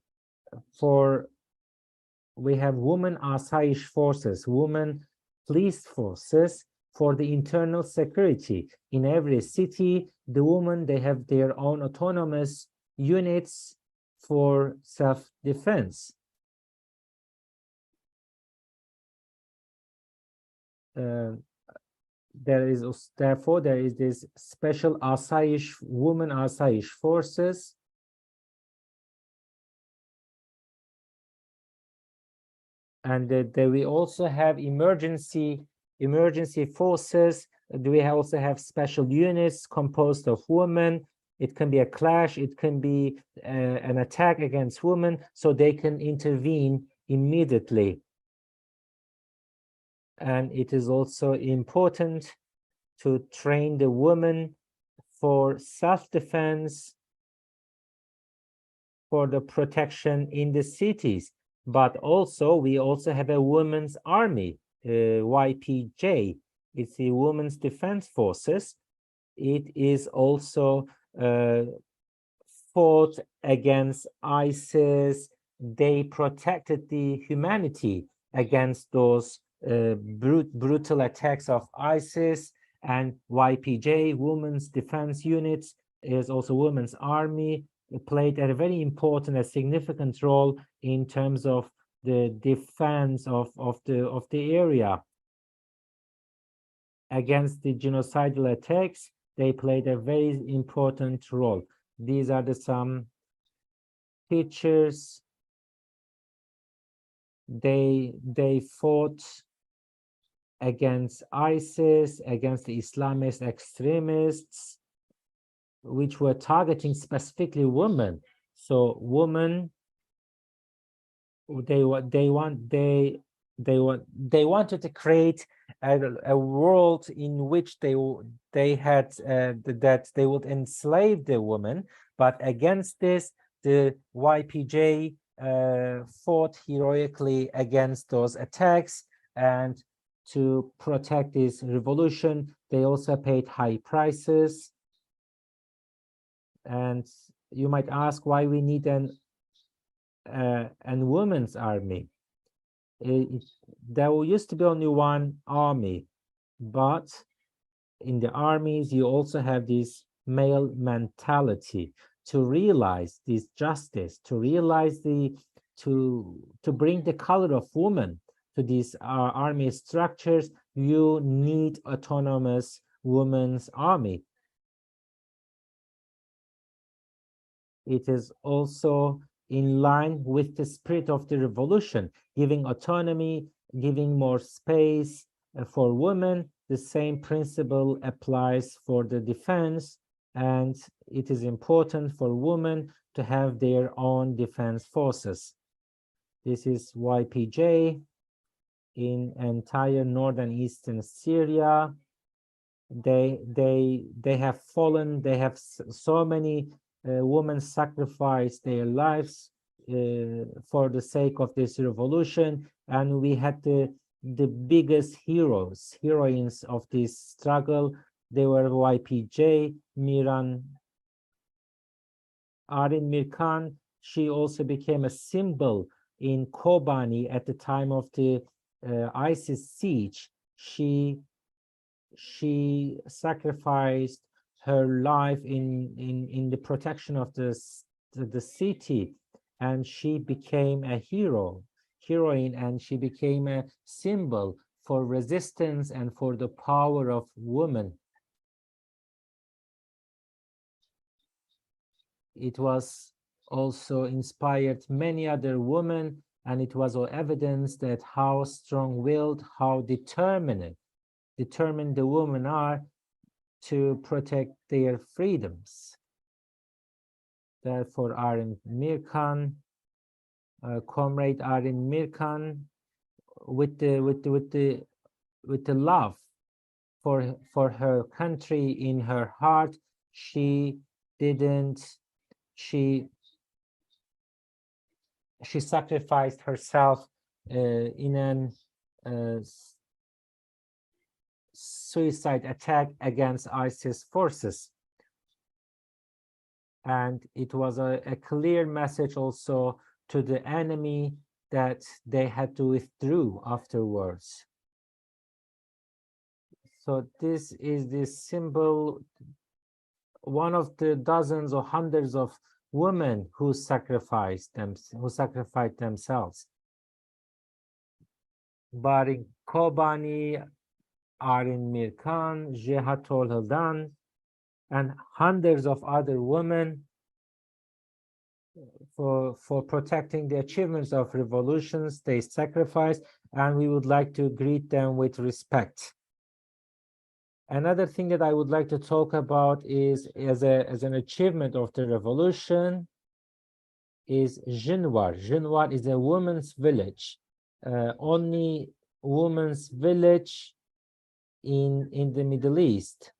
B: we have women Asayish forces, women police forces for the internal security. In every city, the women, they have their own autonomous units for self-defense. There is this special women Asayish forces. And we also have emergency forces. We also have special units composed of women. It can be a clash, it can be an attack against women, so they can intervene immediately. And it is also important to train the women for self-defense, for the protection in the cities. But also, we also have a women's army, YPJ. It's the Women's Defense Forces. It is also fought against ISIS. They protected the humanity against those brutal attacks of ISIS. And YPJ, Women's Defense Units, is also Women's Army. It played a very important, a significant role in terms of the defense of the area against the genocidal attacks. They played a very important role. These are some pictures. They fought against ISIS, against the Islamist extremists, which were targeting specifically women. So women, they wanted to create a world in which they had that they would enslave the women. But against this, the YPJ fought heroically against those attacks, and to protect this revolution, they also paid high prices. And you might ask why we need an women's army. There used to be only one army, but in the armies, you also have this male mentality to realize this justice, to realize to bring the color of woman to these army structures. You need autonomous women's army. It is also in line with the spirit of the revolution, giving autonomy, giving more space for women. The same principle applies for the defense, and it is important for women to have their own defense forces. This is YPJ in entire North and Eastern Syria. They have fallen. They have so many women sacrificed their lives for the sake of this revolution, and we had the biggest heroines of this struggle. They were YPJ, Arin Mirkan. She also became a symbol in Kobani at the time of the ISIS siege. She sacrificed her life in the protection of the city, and she became a heroine, and she became a symbol for resistance and for the power of women. It was also inspired many other women, and it was all evidence that how strong-willed, how determined the women are to protect their freedoms. Therefore, Arin Mirkan, Comrade Arin Mirkan, with the love for her country in her heart, she sacrificed herself in an suicide attack against ISIS forces. And it was a clear message also to the enemy that they had to withdraw afterwards. So this is this symbol, one of the dozens or hundreds of women who sacrificed themselves. Barin Kobani, Arin Mirkan, Jehatol Hildan, and hundreds of other women for protecting the achievements of revolutions they sacrificed, and we would like to greet them with respect. Another thing that I would like to talk about is as an achievement of the revolution is Jinwar. Jinwar is a women's village, only women's village in the Middle East.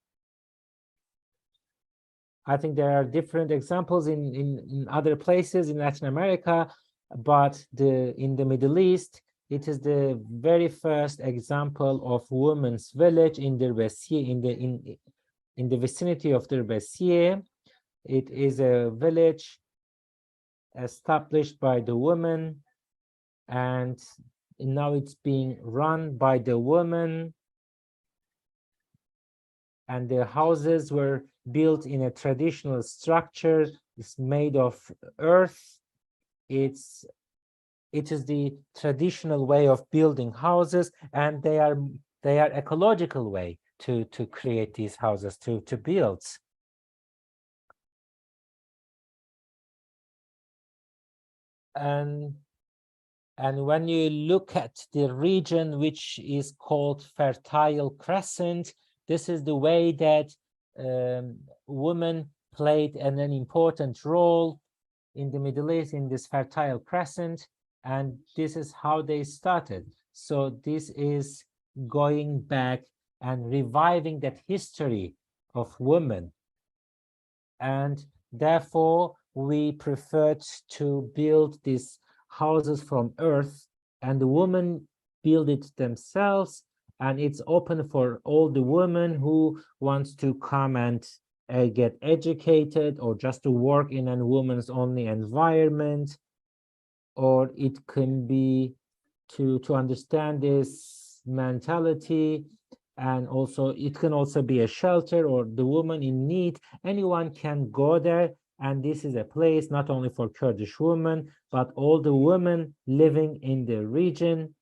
B: I think there are different examples in other places in Latin America, but in the Middle East, it is the very first example of women's village in Dirbesiye, in the vicinity of Dirbesiye. It is a village established by the women, and now it's being run by the women, and the houses were built in a traditional structure. It's made of earth. It is the traditional way of building houses, and they are ecological way to create these houses, to build. And when you look at the region which is called Fertile Crescent, this is the way that women played an important role in the Middle East, in this Fertile Crescent, and this is how they started. So this is going back and reviving that history of women, and therefore we preferred to build these houses from earth, and the women build it themselves, and it's open for all the women who wants to come and get educated, or just to work in a women's only environment, or it can be to understand this mentality and also it can also be a shelter or the woman in need. Anyone can go there, and this is a place not only for Kurdish women, but all the women living in the region.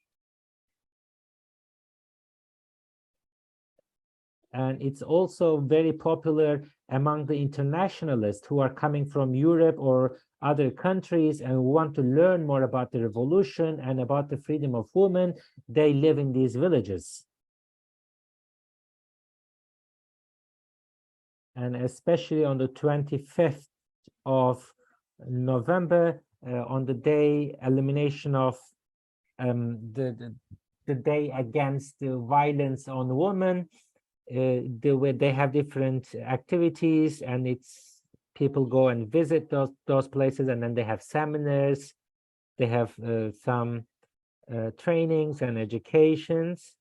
B: And it's also very popular among the internationalists who are coming from Europe or other countries and want to learn more about the revolution and about the freedom of women. They live in these villages. And especially on the 25th of November, on the day elimination of the day against the violence on women, they have different activities, and it's people go and visit those places, and then they have seminars, they have some trainings and educations.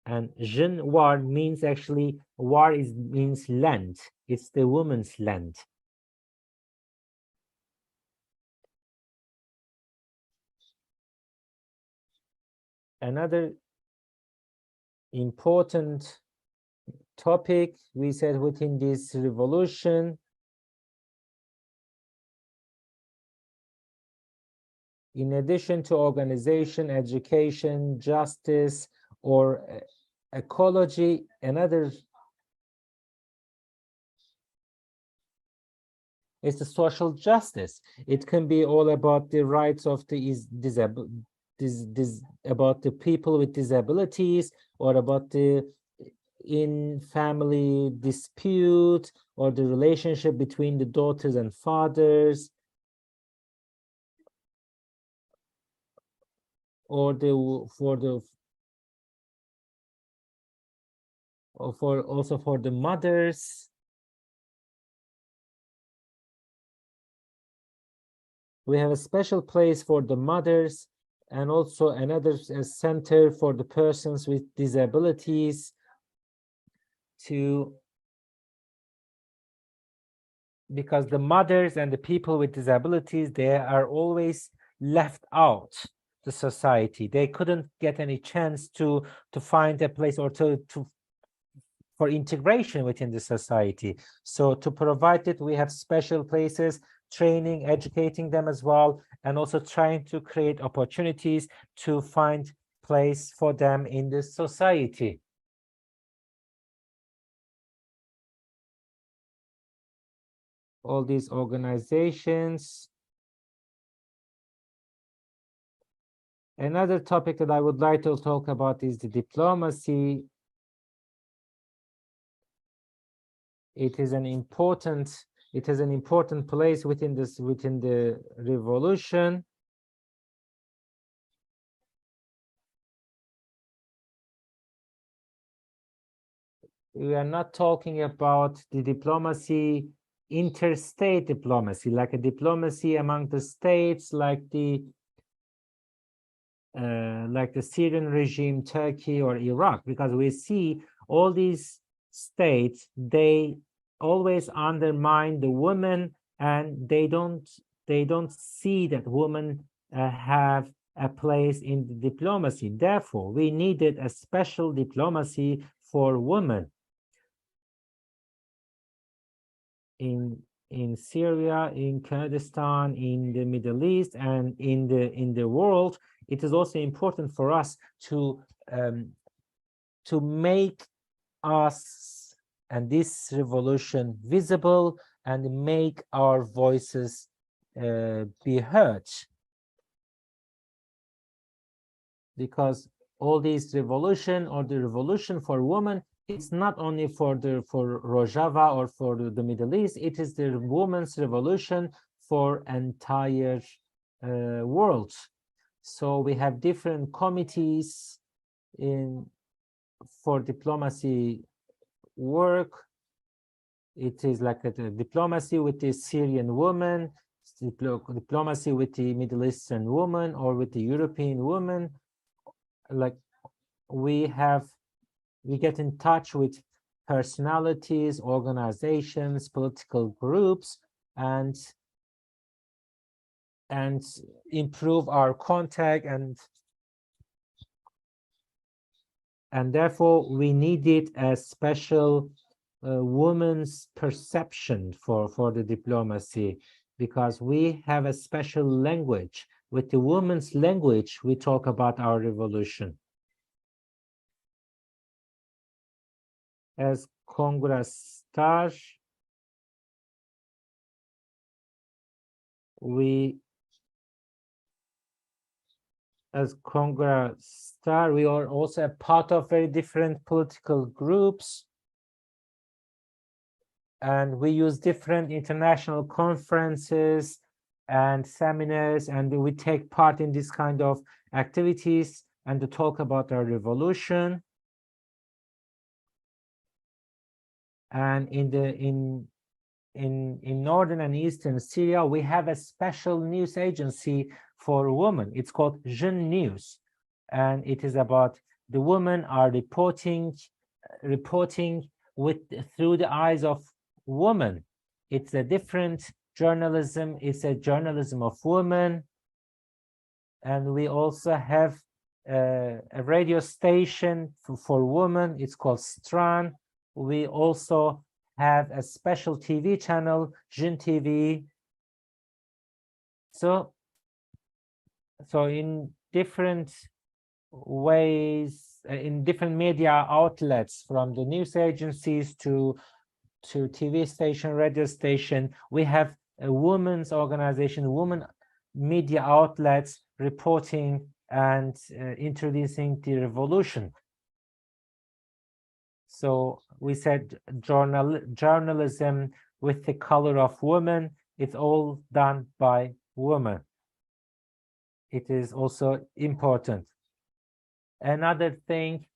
B: And Jin War means actually means land. It's the woman's land. Another important topic we said within this revolution, in addition to organization, education, justice, or ecology, another is the social justice. It can be all about the rights of the about the people with disabilities, or about the in family dispute, or the relationship between the daughters and fathers, or also for the mothers. We have a special place for the mothers, and also another center for the persons with disabilities, because the mothers and the people with disabilities, they are always left out the society. They couldn't get any chance to find a place or for integration within the society. So to provide it, we have special places, training, educating them as well, and also trying to create opportunities to find place for them in the society. All these organizations. Another topic that I would like to talk about is the diplomacy. It has an important place within the revolution. We are not talking about the diplomacy, interstate diplomacy, like a diplomacy among the states, like the Syrian regime, Turkey, or Iraq, because we see all these states, they always undermine the women, and they don't see that women have a place in the diplomacy. Therefore, we needed a special diplomacy for women in Syria, in Kurdistan, in the Middle East, and in the world. It is also important for us to make us and this revolution visible, and make our voices be heard, because all these revolution, or the revolution for women, it's not only for Rojava or for the Middle East. It is the women's revolution for entire world. So we have different committees for diplomacy work. It is like a diplomacy with the Syrian woman, diplomacy with the Middle Eastern woman, or with the European woman. Like we get in touch with personalities, organizations, political groups, and improve our contact And therefore we needed a special woman's perception for the diplomacy, because we have a special language. With the woman's language, we talk about our revolution. As Kongra Star, as Kongra Star, we are also a part of very different political groups, and we use different international conferences and seminars, and we take part in this kind of activities and to talk about our revolution. And in Northern and Eastern Syria, we have a special news agency for women. It's called Jeune News, and it is about the women are reporting through the eyes of women. It's a different journalism. It's a journalism of women. And we also have a radio station for women. It's called Stran. We also have a special TV channel, Jeune TV. So in different ways, in different media outlets, from the news agencies to TV station, radio station, we have a women's organization, women media outlets reporting and introducing the revolution. So we said journalism with the color of women, it's all done by women. It is also important. Another thing,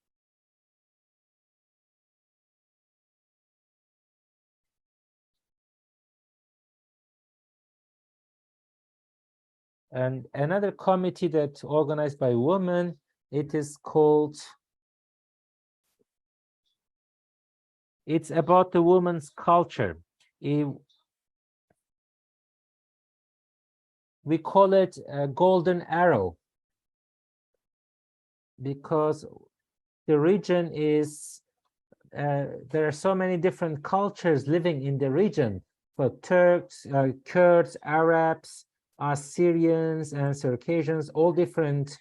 B: and another committee that organized by women, it is called, it's about the woman's culture. We call it a golden arrow because the region is, there are so many different cultures living in the region, for Turks, Kurds, Arabs, Syrians, and Circassians, all different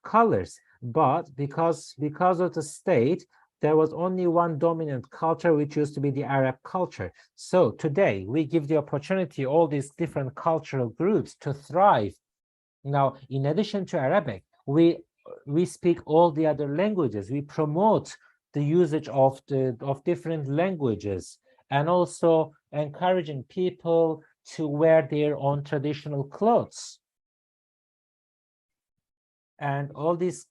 B: colors. But because of the state, there was only one dominant culture, which used to be the Arab culture. So today we give the opportunity all these different cultural groups to thrive. Now, in addition to Arabic, we speak all the other languages. We promote the usage of different languages, and also encouraging people to wear their own traditional clothes. And all these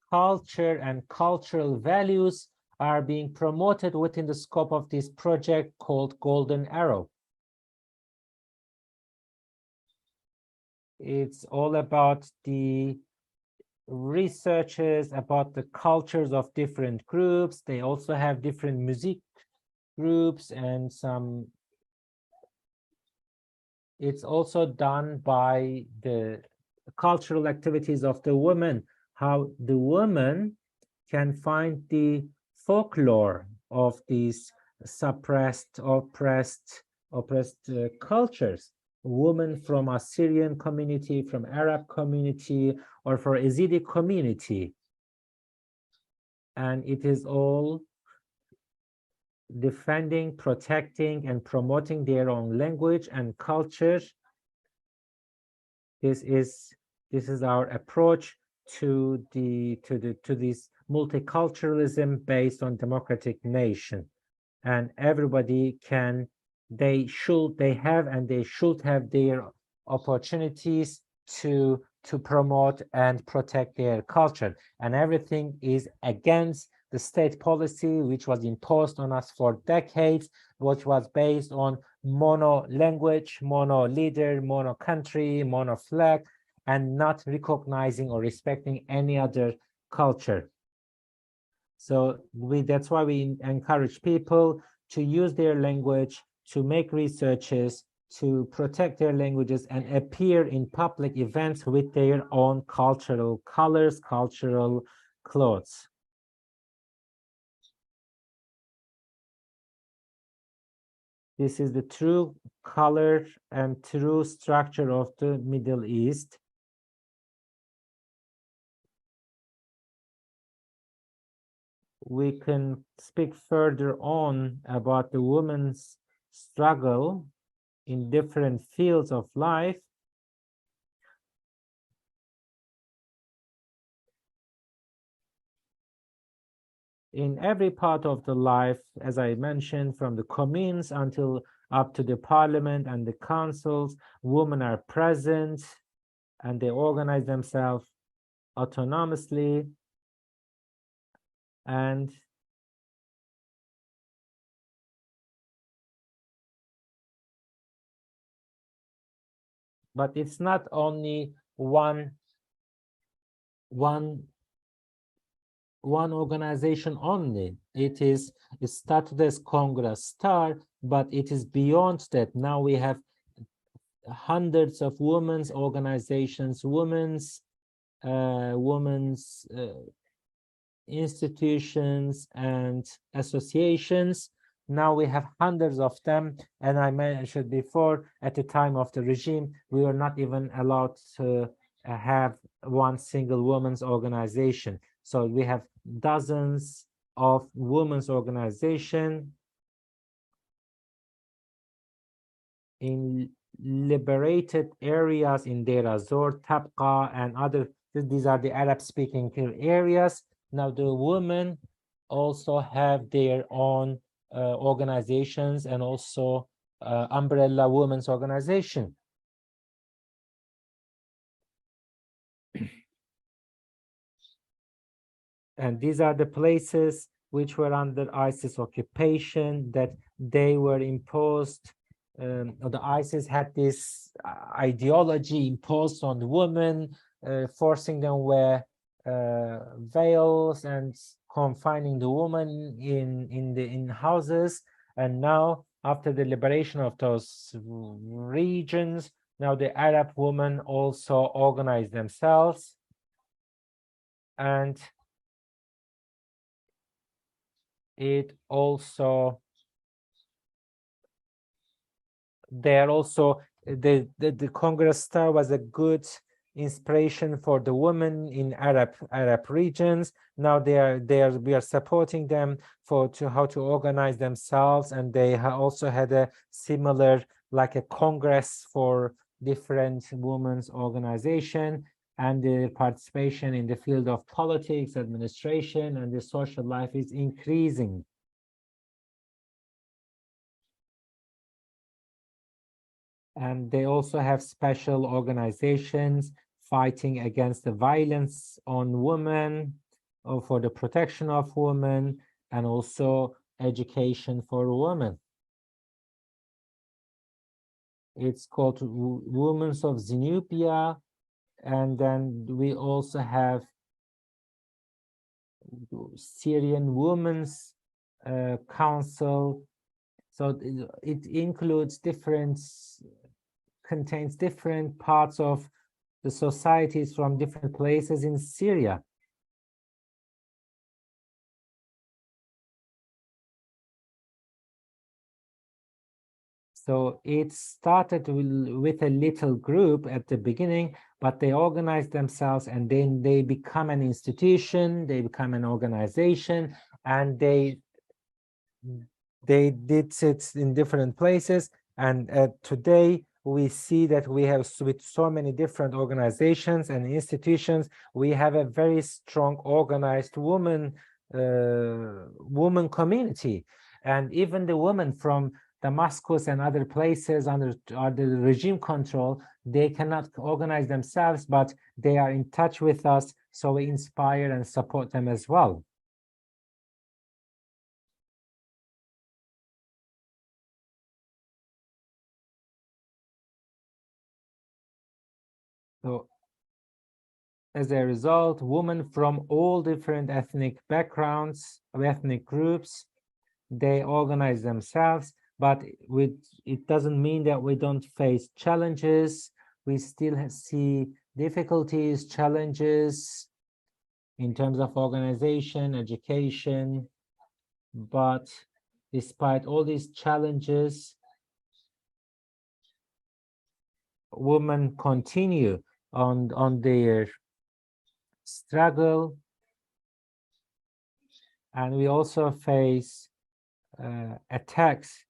B: culture and cultural values are being promoted within the scope of this project called Golden Arrow. It's all about the researches about the cultures of different groups. They also have different music groups and some. It's also done by the cultural activities of the women, how the woman can find the folklore of these suppressed, oppressed cultures. Women from Assyrian community, from Arab community, or for Yazidi community. And it is all defending, protecting, and promoting their own language and culture. This is our approach to this multiculturalism based on democratic nation. And everybody can, they should have their opportunities to promote and protect their culture. And everything is against the state policy which was imposed on us for decades, which was based on mono language, mono leader, mono country, mono flag, and not recognizing or respecting any other culture. So that's why we encourage people to use their language, to make researches, to protect their languages, and appear in public events with their own cultural colors, cultural clothes. This is the true color and true structure of the Middle East. We can speak further on about the women's struggle in different fields of life. In every part of the life, as I mentioned, from the communes until up to the parliament and the councils, women are present and they organize themselves autonomously. And but it's not only one organization only. It started as Kongra Star, but it is beyond that. Now we have hundreds of women's organizations, women's institutions and associations. Now we have hundreds of them, and I mentioned before, at the time of the regime, we were not even allowed to have one single women's organization. So we have dozens of women's organizations in liberated areas in Deir ez-Zor, Tabqa, and other. These are the Arab-speaking areas. Now the women also have their own organizations and also umbrella women's organization. And these are the places which were under ISIS occupation, that they were imposed. The ISIS had this ideology imposed on the women, forcing them wear veils and confining the woman in houses. And now, after the liberation of those regions, now the Arab women also organize themselves, and it also they're also the Kongra Star was a good inspiration for the women in Arab regions. Now we are supporting them how to organize themselves, and they also had a similar, like a congress for different women's organization, and the participation in the field of politics, administration, and the social life is increasing. And they also have special organizations fighting against the violence on women, or for the protection of women, and also education for women. It's called Women of Zenubia. And then we also have Syrian Women's Council. So it includes contains different parts of the societies from different places in Syria. So it started with a little group at the beginning, but they organized themselves, and then they become an institution, they become an organization, and they did it in different places. And today we see that we have, with so many different organizations and institutions, we have a very strong organized woman community. And even the women from Damascus and other places under regime control, they cannot organize themselves, but they are in touch with us, so we inspire and support them as well. So as a result, women from all different ethnic backgrounds, ethnic groups, they organize themselves, but it doesn't mean that we don't face challenges. We still see difficulties, challenges in terms of organization, education. But despite all these challenges, women continue on their struggle, and we also face attacks,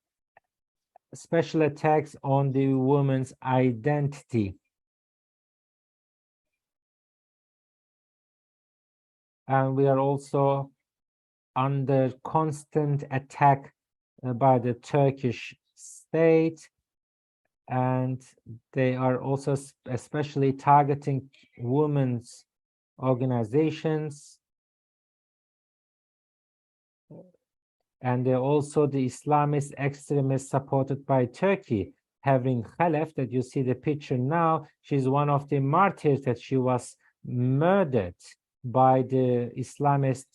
B: special attacks on the woman's identity. And we are also under constant attack by the Turkish state, and they are also especially targeting women's organizations. And they're also the Islamist extremists supported by Turkey. Having Khalef, that you see the picture now, she's one of the martyrs that she was murdered by the Islamist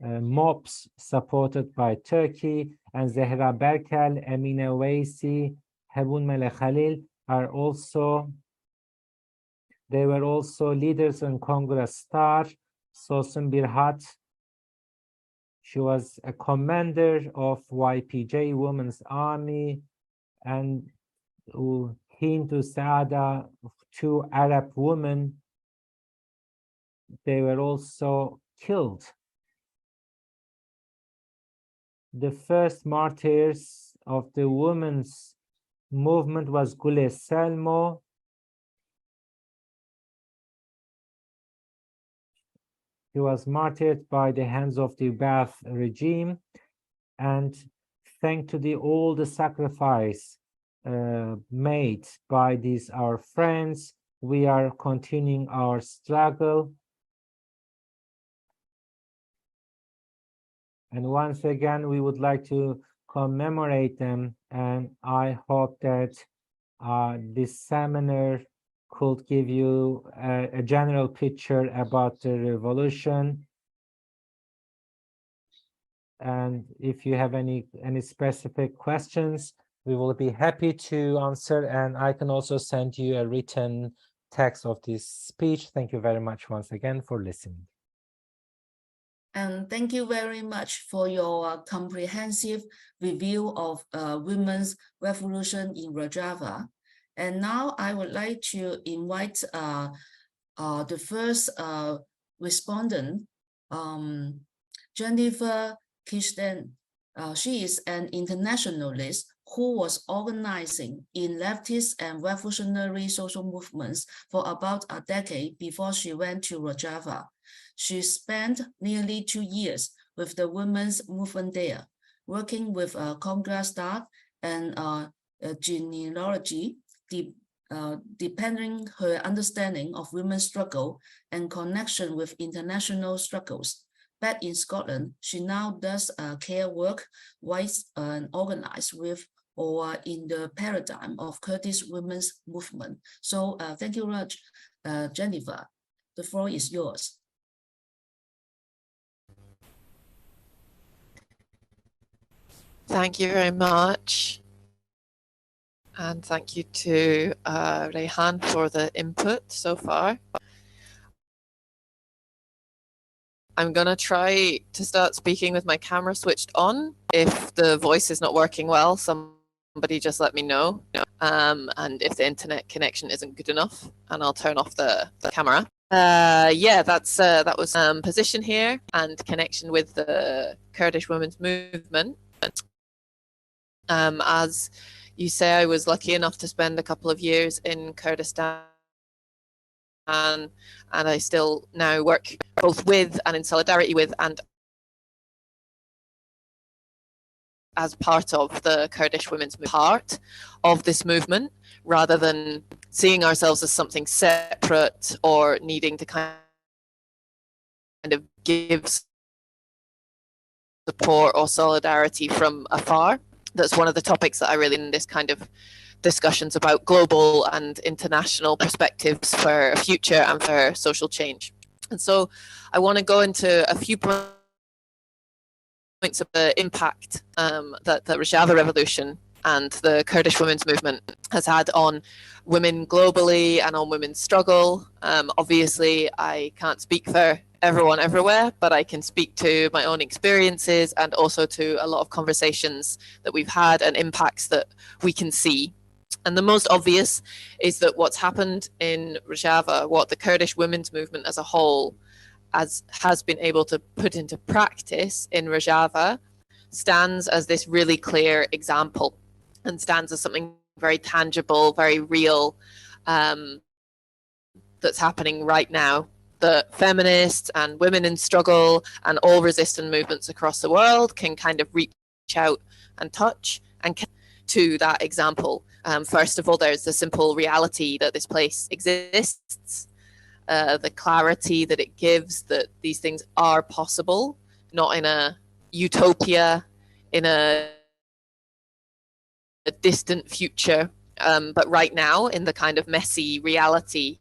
B: mobs supported by Turkey. And Zehra Berkel, Emine Weisi, Hebun Mele Khalil are also, they were also leaders in Kongra Star. Sosun Birhat, she was a commander of YPJ Women's Army, and Hindu Saada, two Arab women, they were also killed. The first martyrs of the women's movement was Gule Selmo. He was martyred by the hands of the Ba'ath regime, and thanks to all the sacrifice made by these our friends, we are continuing our struggle. And once again, we would like to commemorate them, and I hope that this seminar could give you a general picture about the revolution. And if you have any specific questions, we will be happy to answer, and I can also send you a written text of this speech. Thank you very much once again for listening.
A: And thank you very much for your comprehensive review of women's revolution in Rojava. And now I would like to invite the first respondent, Jennifer Kishden. She is an internationalist who was organizing in leftist and revolutionary social movements for about a decade before she went to Rojava. She spent nearly 2 years with the women's movement there, working with Kongra Star and genealogy, deepening her understanding of women's struggle and connection with international struggles. Back in Scotland, she now does care work, and organized with or in the paradigm of Kurdish women's movement. So thank you very much, Jennifer. The floor is yours.
C: Thank you very much. And thank you to Reyhan for the input so far. I'm going to try to start speaking with my camera switched on. If the voice is not working well, somebody just let me know. And if the internet connection isn't good enough, and I'll turn off the camera. Yeah, that was position here and connection with the Kurdish women's movement. As you say, I was lucky enough to spend a couple of years in Kurdistan, and I still now work both with and in solidarity with and as part of the Kurdish women's part of this movement, rather than seeing ourselves as something separate or needing to kind of give support or solidarity from afar. That's one of the topics that I really in this kind of discussions about global and international perspectives for future and for social change. And so I want to go into a few points of the impact that the Rojava revolution and the Kurdish women's movement has had on women globally and on women's struggle. Obviously, I can't speak for everyone everywhere, but I can speak to my own experiences and also to a lot of conversations that we've had and impacts that we can see. And the most obvious is that what's happened in Rojava, what the Kurdish women's movement as a whole has been able to put into practice in Rojava, stands as this really clear example and stands as something very tangible, very real, that's happening right now. The feminists and women in struggle and all resistant movements across the world can kind of reach out and touch and to that example. First of all, there's the simple reality that this place exists, the clarity that it gives that these things are possible, not in a utopia, in a distant future, but right now in the kind of messy reality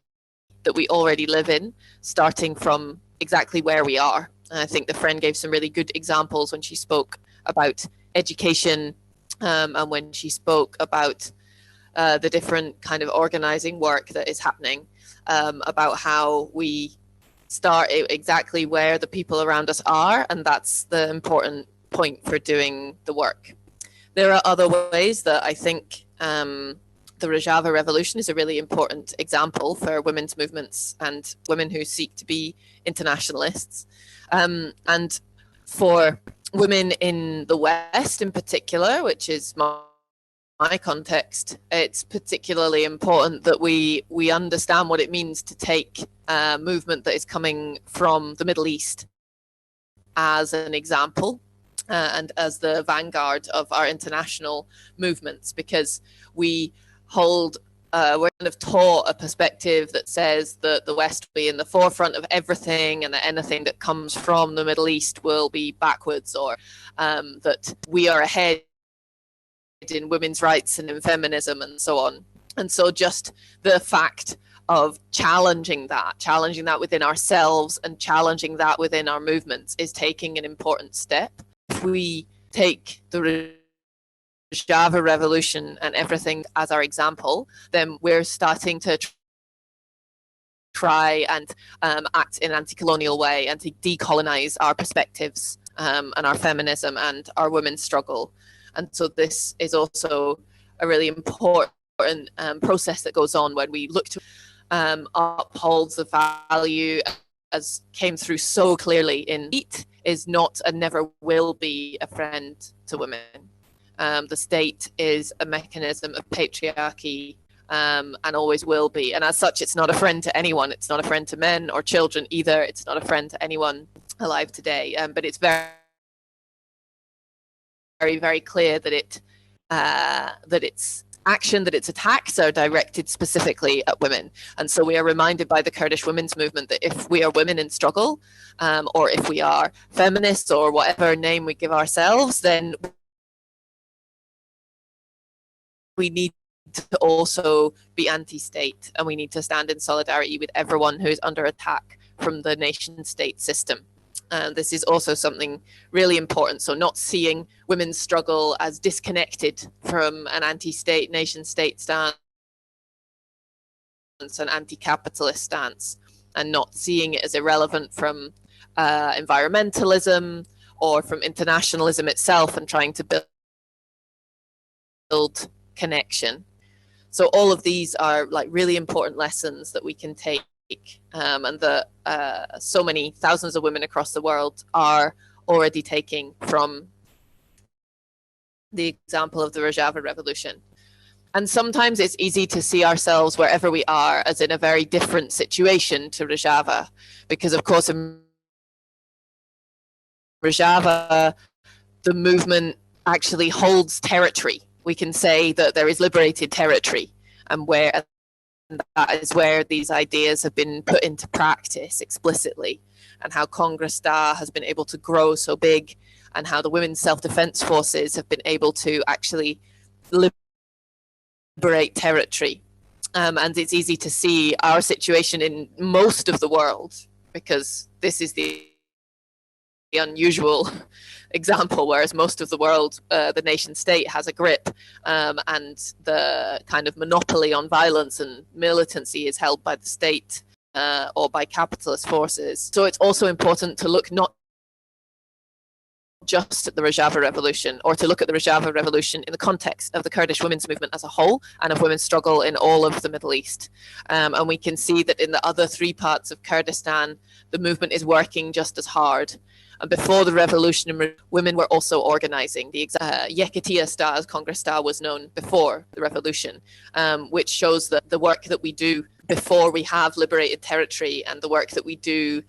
C: that we already live in, starting from exactly where we are. And I think the friend gave some really good examples when she spoke about education, and when she spoke about the different kind of organizing work that is happening, about how we start exactly where the people around us are, and that's the important point for doing the work. There are other ways that I think the Rojava Revolution is a really important example for women's movements and women who seek to be internationalists. And for women in the West in particular, which is my context, it's particularly important that we understand what it means to take a movement that is coming from the Middle East as an example, and as the vanguard of our international movements, because we're kind of taught a perspective that says that the West will be in the forefront of everything and that anything that comes from the Middle East will be backwards, or that we are ahead in women's rights and in feminism and so on. And so just the fact of challenging that within ourselves and challenging that within our movements is taking an important step. If we take the Rojava Revolution and everything as our example, then we're starting to try and act in an anti-colonial way and to decolonize our perspectives, and our feminism and our women's struggle. And so this is also a really important process that goes on when we look to uphold the value, as came through so clearly in Eat, is not and never will be a friend to women. The state is a mechanism of patriarchy, and always will be. And as such, it's not a friend to anyone. It's not a friend to men or children either. It's not a friend to anyone alive today. But it's very, very, very clear that its action, that its attacks are directed specifically at women. And so we are reminded by the Kurdish women's movement that if we are women in struggle, or if we are feminists or whatever name we give ourselves, then we need to also be anti-state, and we need to stand in solidarity with everyone who is under attack from the nation-state system. This is also something really important. So not seeing women's struggle as disconnected from an anti-state, nation-state stance, an anti-capitalist stance, and not seeing it as irrelevant from environmentalism or from internationalism itself, and trying to build connection. So all of these are like really important lessons that we can take, and that so many thousands of women across the world are already taking from the example of the Rojava Revolution. And sometimes it's easy to see ourselves wherever we are as in a very different situation to Rojava, because of course in Rojava the movement actually holds territory. We can say that there is liberated territory, and that is where these ideas have been put into practice explicitly, and how Kongra Star has been able to grow so big, and how the women's self-defense forces have been able to actually liberate territory. And it's easy to see our situation in most of the world, because this is the unusual example, whereas most of the world, the nation state has a grip, and the kind of monopoly on violence and militancy is held by the state, or by capitalist forces. So it's also important to look not just at the Rojava revolution, or to look at the Rojava revolution in the context of the Kurdish women's movement as a whole and of women's struggle in all of the Middle East. And we can see that in the other three parts of Kurdistan, the movement is working just as hard. And before the revolution, women were also organizing. The Yekatiya Star, as Kongra Star was known before the revolution, which shows that the work that we do before we have liberated territory and the work that we do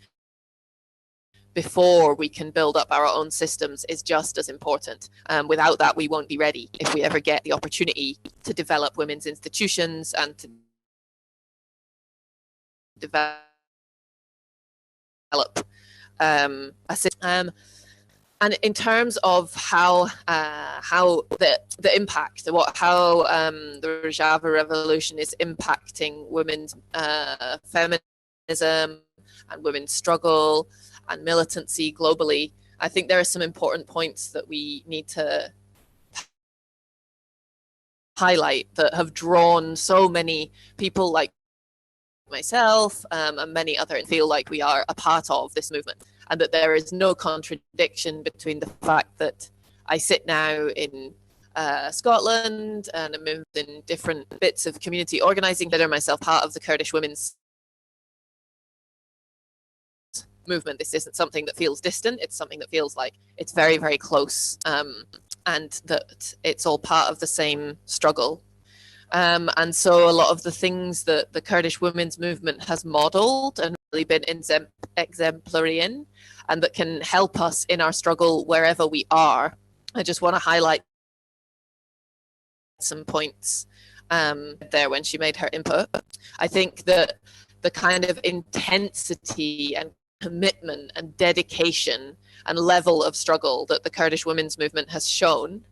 C: before we can build up our own systems is just as important. Without that, we won't be ready if we ever get the opportunity to develop women's institutions and to develop a system. And in terms of how the impact, how the Rojava revolution is impacting women's feminism and women's struggle and militancy globally, I think there are some important points that we need to highlight that have drawn so many people like myself and many others feel like we are a part of this movement, and that there is no contradiction between the fact that I sit now in Scotland and I'm moved in different bits of community organizing, consider myself part of the Kurdish women's movement. This isn't something that feels distant, it's something that feels like it's very, very close, and that it's all part of the same struggle. And so a lot of the things that the Kurdish women's movement has modeled and really been exemplary in, and that can help us in our struggle wherever we are. I just want to highlight some points there when she made her input. I think that the kind of intensity and commitment and dedication and level of struggle that the Kurdish women's movement has shown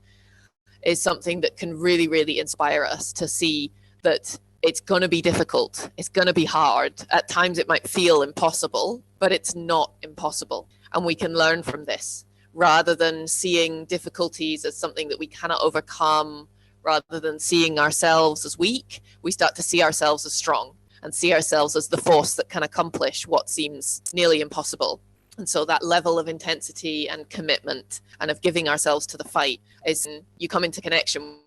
C: is something that can really, really inspire us to see that it's going to be difficult. It's going to be hard. At times it might feel impossible, but it's not impossible. And we can learn from this rather than seeing difficulties as something that we cannot overcome, rather than seeing ourselves as weak. We start to see ourselves as strong and see ourselves as the force that can accomplish what seems nearly impossible. And so that level of intensity and commitment and of giving ourselves to the fight is, you come into connection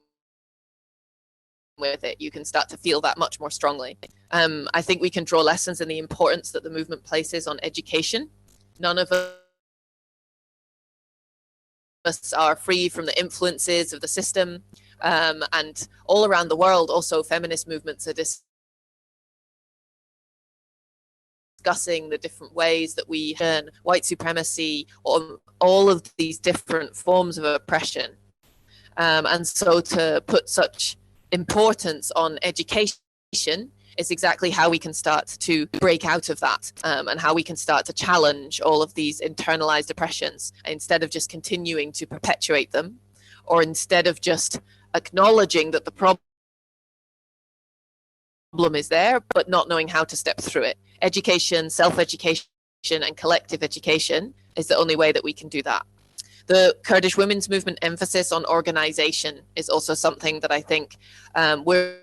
C: with it, you can start to feel that much more strongly. I think we can draw lessons in the importance that the movement places on education. None of us are free from the influences of the system. And all around the world, also feminist movements are discussing the different ways that we turn white supremacy, or all of these different forms of oppression. And so to put such importance on education is exactly how we can start to break out of that, and how we can start to challenge all of these internalized oppressions instead of just continuing to perpetuate them, or instead of just acknowledging that the problem is there, but not knowing how to step through it. Education, self-education, and collective education is the only way that we can do that. The Kurdish women's movement emphasis on organization is also something that I think we're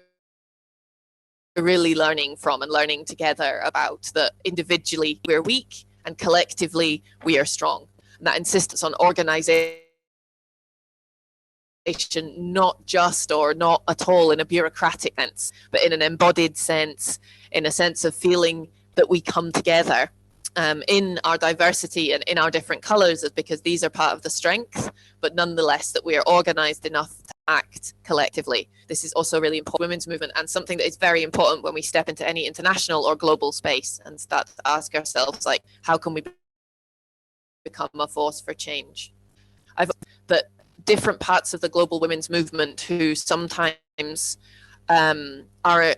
C: really learning from and learning together about, that individually we're weak and collectively we are strong. And that insistence on organization, not just or not at all in a bureaucratic sense, but in an embodied sense, in a sense of feeling that we come together in our diversity and in our different colors, is because these are part of the strength, but nonetheless that we are organized enough to act collectively. This is also really important women's movement, and something that is very important when we step into any international or global space and start to ask ourselves, like, how can we become a force for change? I've that different parts of the global women's movement who sometimes are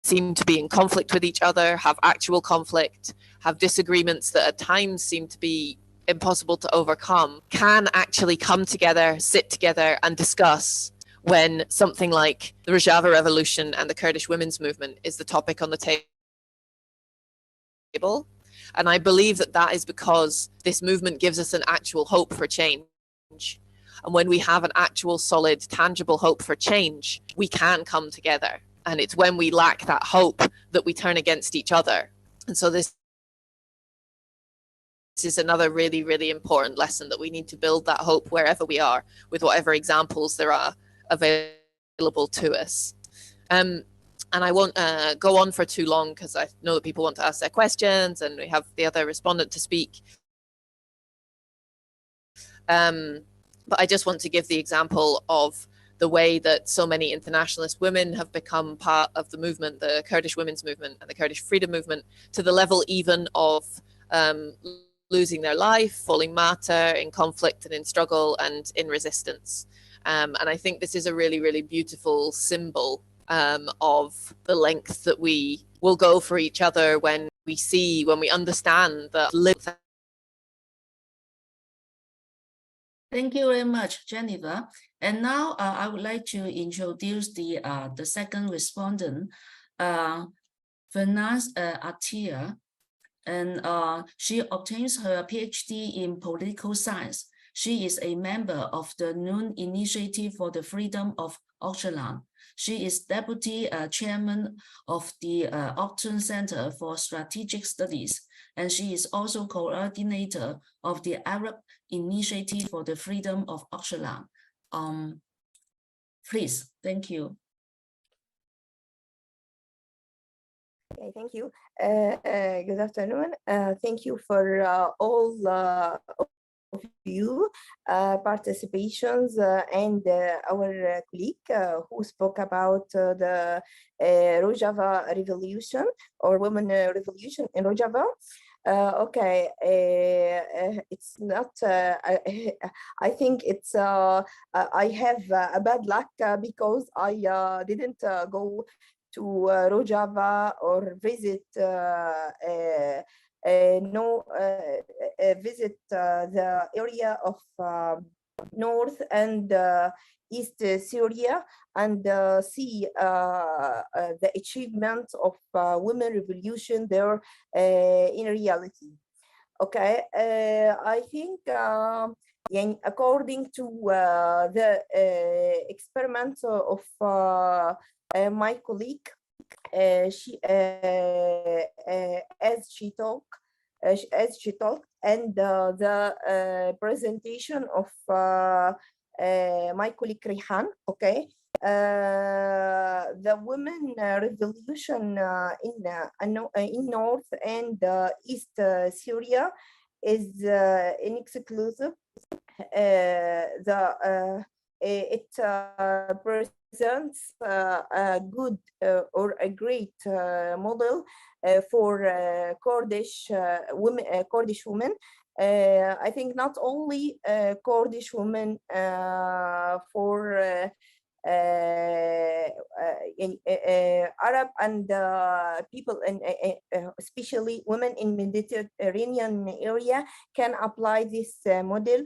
C: seem to be in conflict with each other, have actual conflict, have disagreements that at times seem to be impossible to overcome, can actually come together, sit together and discuss when something like the Rojava revolution and the Kurdish women's movement is the topic on the table. And I believe that that is because this movement gives us an actual hope for change. And when we have an actual, solid, tangible hope for change, we can come together. And it's when we lack that hope that we turn against each other. And so this is another really, really important lesson, that we need to build that hope wherever we are, with whatever examples there are available to us. And I won't go on for too long, because I know that people want to ask their questions, and we have the other respondent to speak. But I just want to give the example of the way that so many internationalist women have become part of the movement, the Kurdish women's movement and the Kurdish freedom movement, to the level even of losing their life, falling martyr in conflict and in struggle and in resistance. And I think this is a really, really beautiful symbol of the length that we will go for each other when we understand that.
A: Thank you very much, Jennifer. And now I would like to introduce the second respondent, Fernaz Atia, and she obtains her PhD in political science. She is a member of the Noon Initiative for the Freedom of Ocalan. She is deputy chairman of the Upton Center for Strategic Studies, and she is also coordinator of the Arab Initiative for the Freedom of Ocalan. Please, thank you.
D: Okay, thank you. Good afternoon. Thank you for all of you participations and our colleague who spoke about the Rojava revolution or women revolution in Rojava. Okay, it's not, I think it's, I have a bad luck because I didn't go to Rojava or visit visit the area of North and East Syria and see the achievements of women revolution there in reality. Okay, I think according to the experiments of my colleague, she as she talked, and the presentation of my colleague Reyhan, okay, the women revolution in North and East Syria is inexclusive. It presents a good or a great model for Kurdish women. I think not only Kurdish women for Arab and people, and especially women in Mediterranean area can apply this model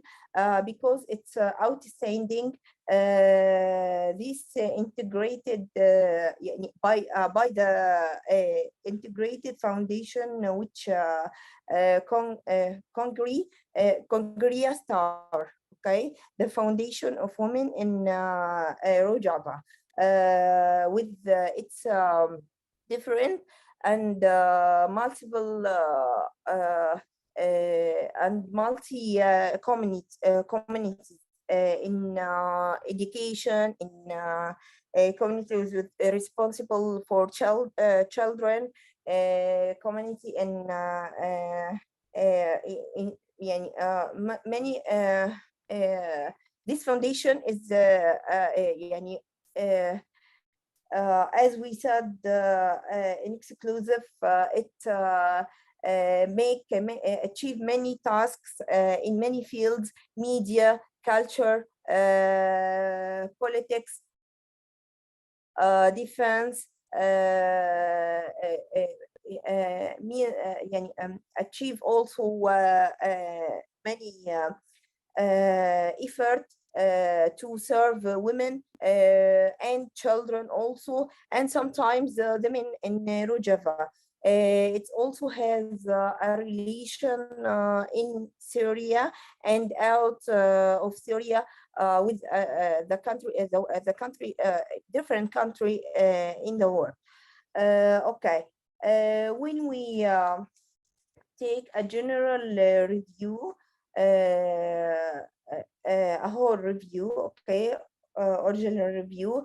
D: because it's outstanding. This integrated by the integrated foundation which Kongra Star, okay, the foundation of women in Rojava, with its different and multiple and multi communities in education, in communities with responsible for children, community in many. This foundation is as we said, inexclusive. It achieve many tasks in many fields: media, culture, politics, defense, achieve also many effort to serve women and children also, and sometimes the men in Rojava. It also has a relation in Syria and out of Syria with the country, different country in the world. Okay, when we take a general review, a whole review, okay, or general review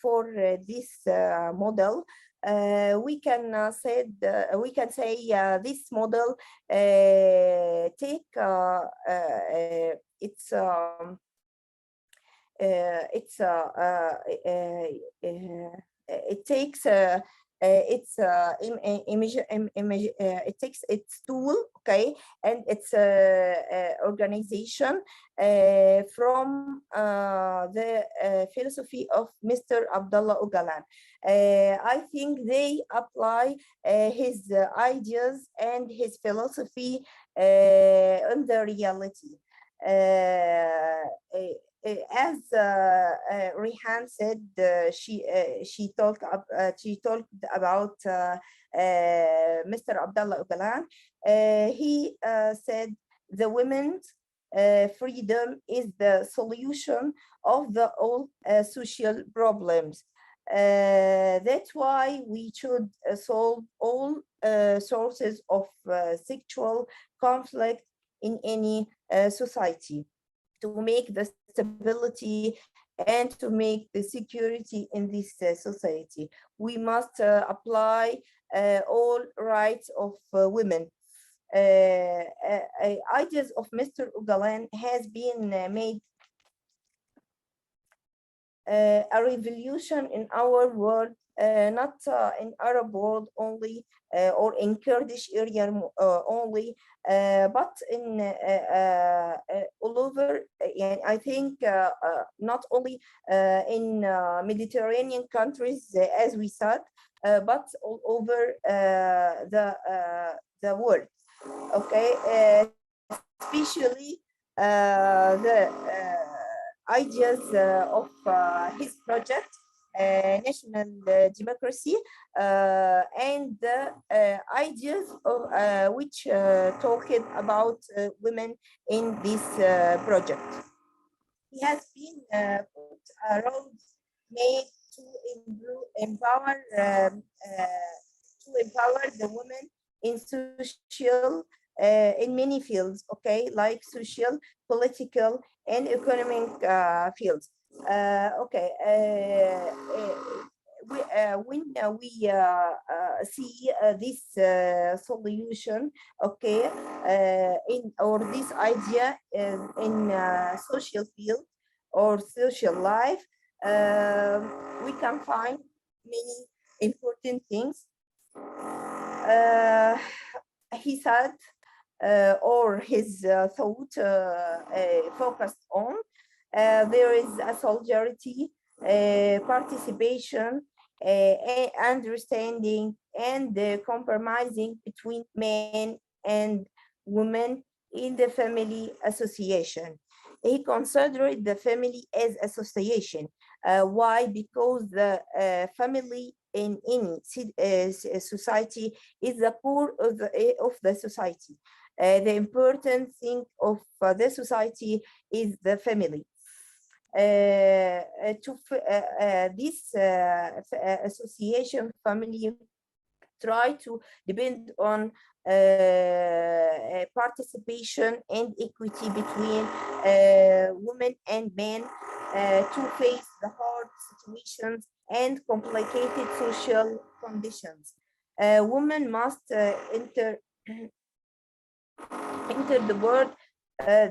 D: for this model. We can say this model take it takes it takes its tool, okay, and its organization from the philosophy of Mr. Abdullah Ocalan. I think they apply his ideas and his philosophy on the reality. As Reyhan said, she talked about Mr. Abdullah Ocalan. He said the women's freedom is the solution of all social problems. That's why we should solve all sources of sexual conflict in any society, to make the stability and to make the security in this society. We must apply all rights of women. Ideas of Mr. Ocalan has been made a revolution in our world, not in Arab world only, or in Kurdish area only, but in all over. And I think not only in Mediterranean countries, as we said, but all over the world. Okay, especially the ideas of his project, national democracy, and the ideas of which talked about women in this project. He has been put a road made to empower the women in social, in many fields, okay, like social, political, and economic fields. Okay, when we see this solution, okay, in or this idea in social field or social life, we can find many important things. He said, or his thought focused on, there is a solidarity, participation, understanding, and compromising between men and women in the family association. He considered the family as association. Why? Because the family in any society is the core of the society. The important thing of the society is the family. This association family try to depend on participation and equity between women and men to face the hard situations and complicated social conditions. Women must enter the world. A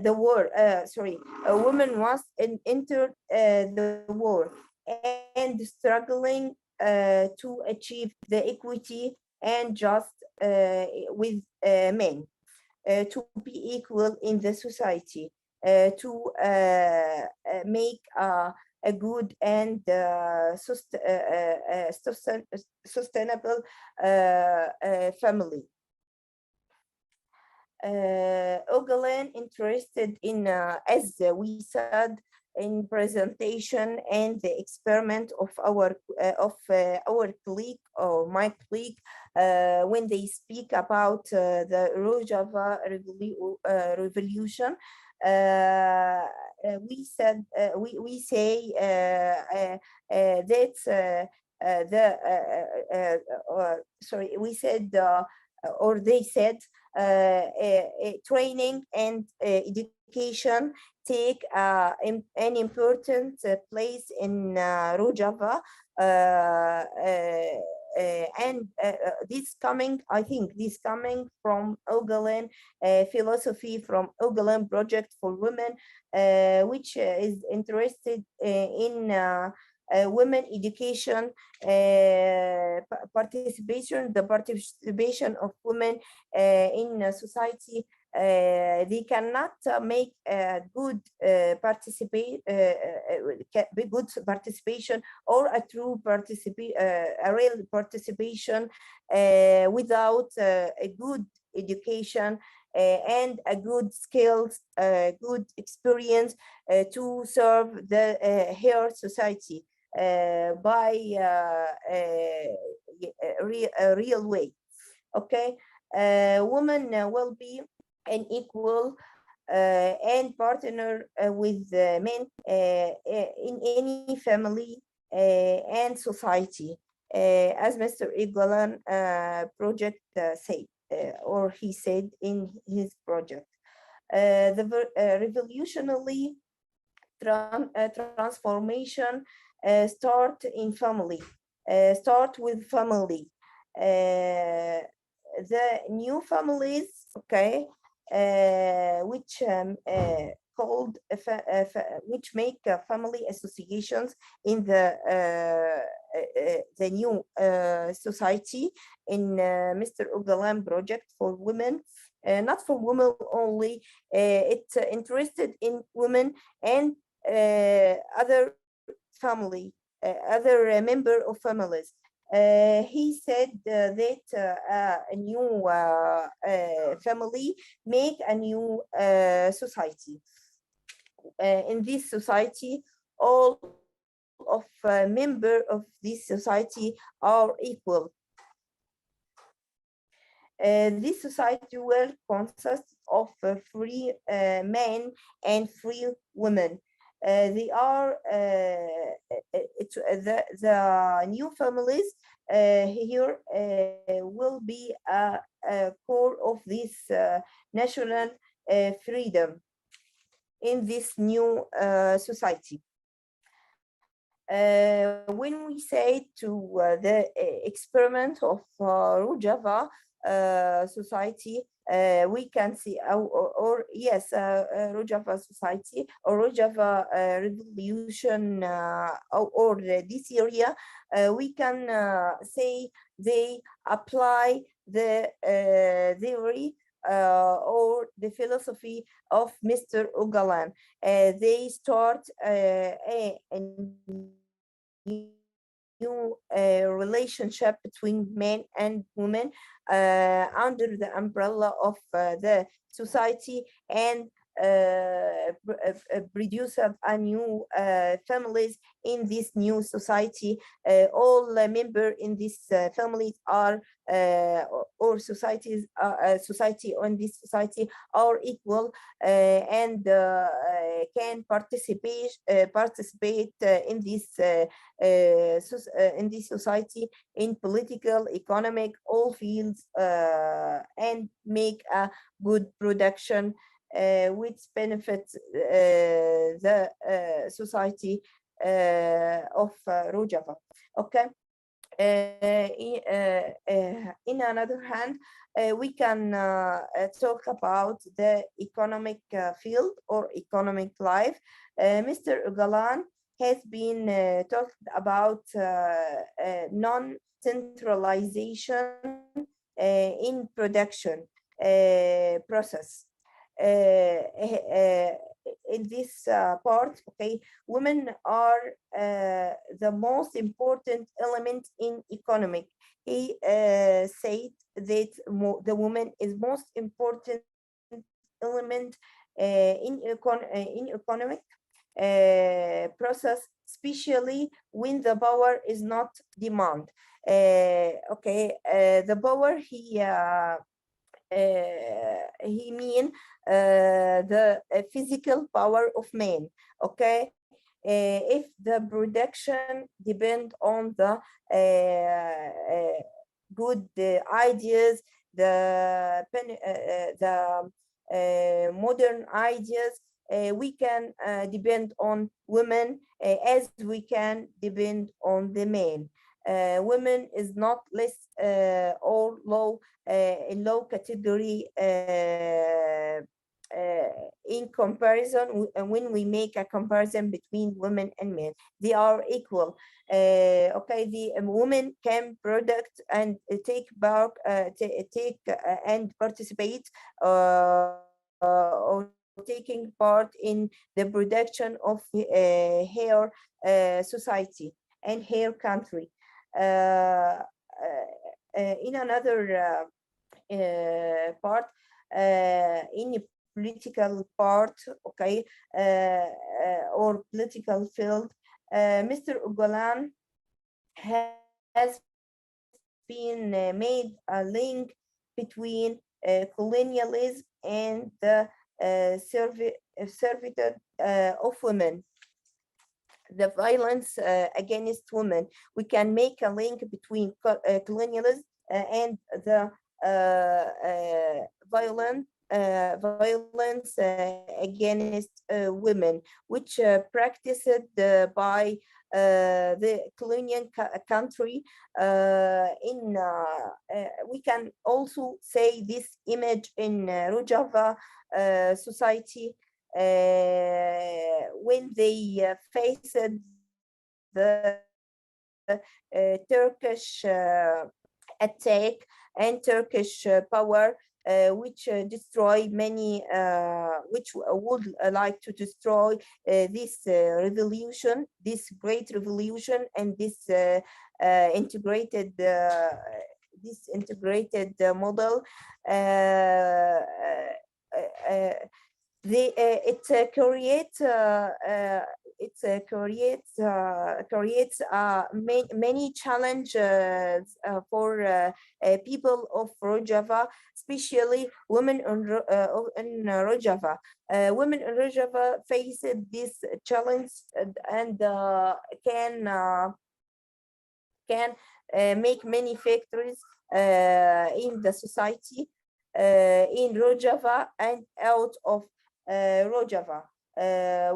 D: woman must enter the war and struggling to achieve the equity and just with men, to be equal in the society, to make a good and sustainable family. Ocalan interested in, as we said in presentation and the experiment of our colleague or my colleague, when they speak about the Rojava revolution, we said we say that we said or they said, training and education take an important place in Rojava, and this coming, I think, this coming from Ocalan philosophy, from Ocalan Project for Women, which is interested in women education, participation, the participation of women in society. They cannot make a good good participation or a true a real participation without a good education and a good skills, good experience to serve the her society by a real way. Okay, women will be an equal and partner with men in any family and society, as Mr. Ocalan project said, or he said in his project. The revolutionary transformation start in family, start with family. The new families, okay, which called which make family associations in the new society in Mr. Ocalan project for women, not for women only. It's interested in women and other family, other member of families. He said that a new family make a new society. In this society, all of member of this society are equal. This society will consist of free men and free women. They are the new families here will be a core of this national freedom in this new society. When we say to the experiment of Rojava society, we can see, or yes, Rojava society or Rojava revolution, or this area, we can say they apply the theory or the philosophy of Mr. Ocalan. They start a new relationship between men and women under the umbrella of the society, and produce a new families in this new society. All members in this families are or societies, society on this society are equal and can participate in this society in political, economic, all fields, and make a good production which benefits the society of Rojava. Okay. In another hand, we can talk about the economic field or economic life. Mr. Ocalan has been talked about non-centralization in production process. In this part, okay, women are the most important element in economic. He said that the woman is most important element in economic process, especially when the power is not demand. Okay, the power he mean the physical power of men. Okay, if the production depend on the good ideas, the modern ideas, we can depend on women as we can depend on the men. Women is not less or low in low category in comparison. When we make a comparison between women and men, they are equal. Okay, the women can product and take part, and participate or taking part in the production of hair society and hair country. In another part, in political part, okay, or political field, Mr. Ocalan has been made a link between colonialism and the servitude of women, the violence against women. We can make a link between colonialism and the violence against women, which practiced by the colonial country. We can also say this image in Rojava society when they faced the Turkish attack and Turkish power, which destroy many, which would like to destroy this revolution, this great revolution, and this integrated model. Creates many challenges for people of Rojava, especially women in Rojava. Women in Rojava face this challenge and can make many factories in the society in Rojava and out of Rojava.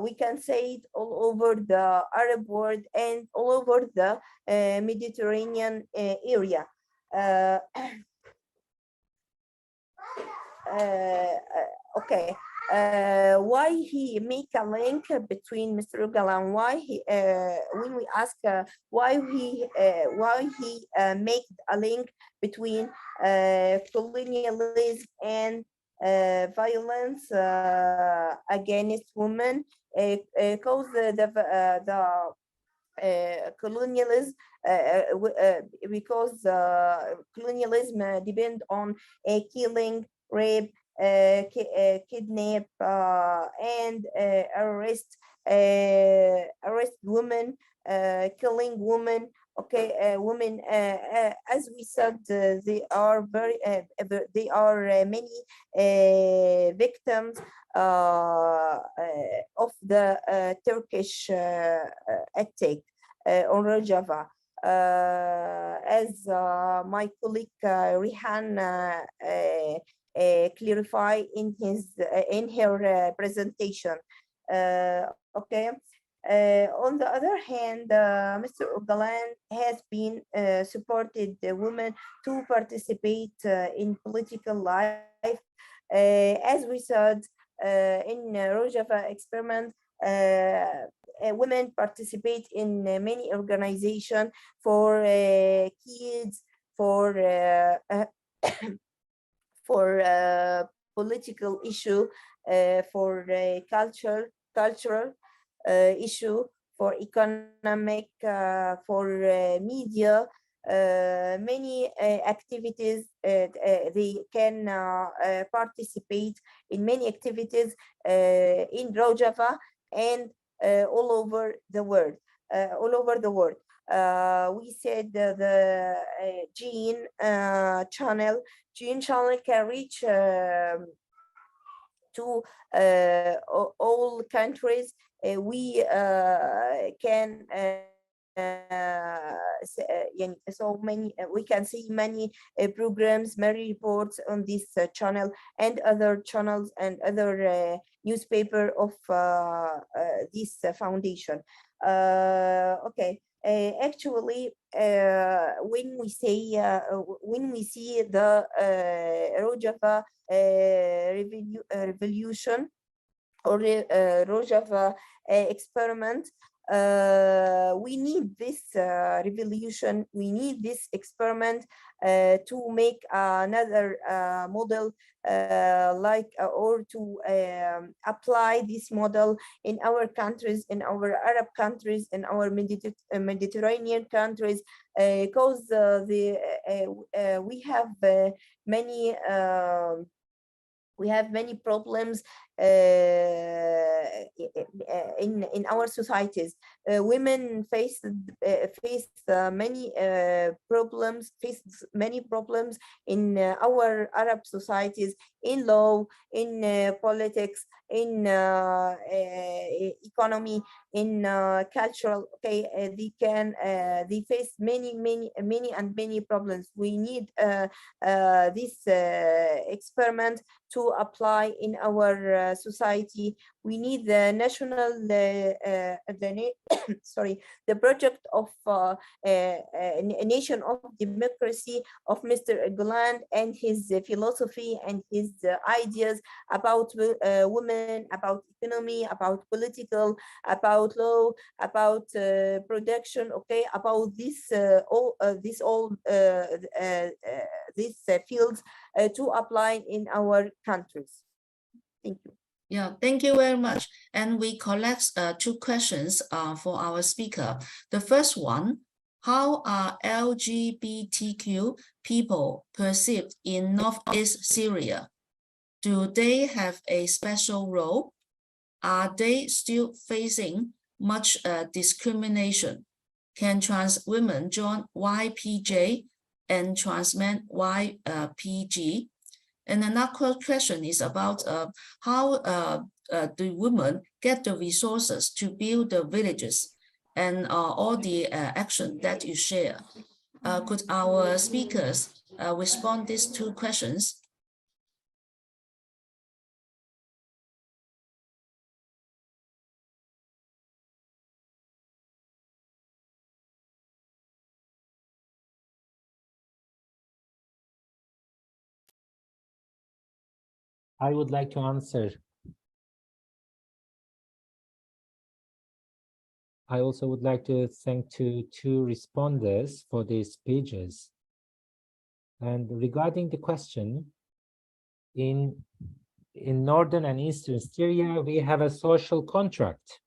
D: We can say it all over the Arab world and all over the Mediterranean area. Okay. Why he make a link between Mr. Ocalan? Why he, when we ask why he make a link between colonialism and violence against women, because the colonialism, because colonialism depend on killing, rape, kidnap, and arrest women, killing women. Okay, women, as we said, they are many victims of the Turkish attack on Rojava. As my colleague Reyhan clarify in her presentation. Okay. On the other hand, Mr. Ocalan has been supported the women to participate in political life. As we said in Rojava experiment, women participate in many organizations for kids, for political issue, for cultural issue, for economic, for media, many activities. They can participate in many activities in Rojava and all over the world. We said the gene channel can reach to all countries. We can so many, we can see many programs, many reports on this channel and other channels and other newspaper of this foundation. Okay. Actually, when we see the Rojava revolution or Rojava experiment, we need this revolution, we need this experiment to make another model or to apply this model in our countries, in our Arab countries, in our Mediterranean countries, because we have many problems in our societies. Women face many problems in our Arab societies, in law, in politics, in economy, in cultural. Okay, they face many problems. We need this experiment to apply in our society. We need the national, the project of a nation of democracy of Mr. Ocalan and his philosophy and his ideas about women, about economy, about political, about law, about production. Okay, about these fields to apply in our countries. Thank you.
A: Yeah, thank you very much. And we collect two questions for our speaker. The first one, how are LGBTQ people perceived in North East Syria? Do they have a special role? Are they still facing much discrimination? Can trans women join YPJ and trans men YPG? And another question is about how do women get the resources to build the villages and all the action that you share. Could our speakers respond these two questions?
B: I would like to answer. I also would like to thank two responders for these speeches. And regarding the question, in Northern and Eastern Syria, we have a social contract.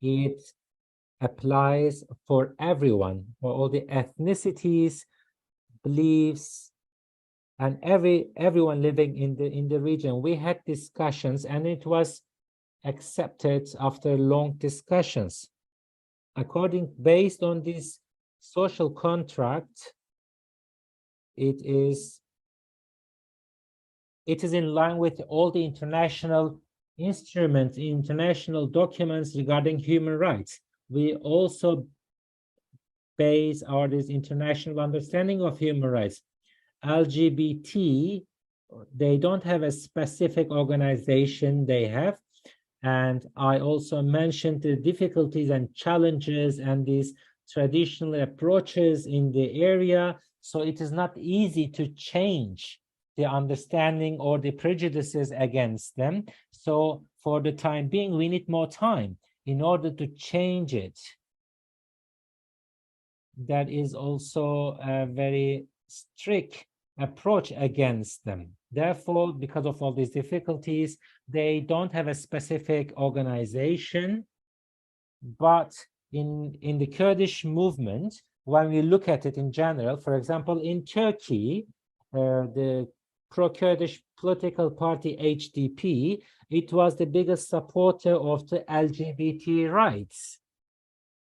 B: It applies for everyone, for all the ethnicities, beliefs, and everyone living in the region. We had discussions, and it was accepted after long discussions. Based on this social contract, it is in line with all the international instruments, international documents regarding human rights. We also base this international understanding of human rights. LGBT, they don't have a specific organization they have. And I also mentioned the difficulties and challenges and these traditional approaches in the area. So it is not easy to change the understanding or the prejudices against them. So for the time being, we need more time in order to change it. That is also a very strict approach against them. Therefore, because of all these difficulties, they don't have a specific organization. But in the Kurdish movement, when we look at it in general, for example, in Turkey, the pro-Kurdish political party HDP, it was the biggest supporter of the LGBT rights.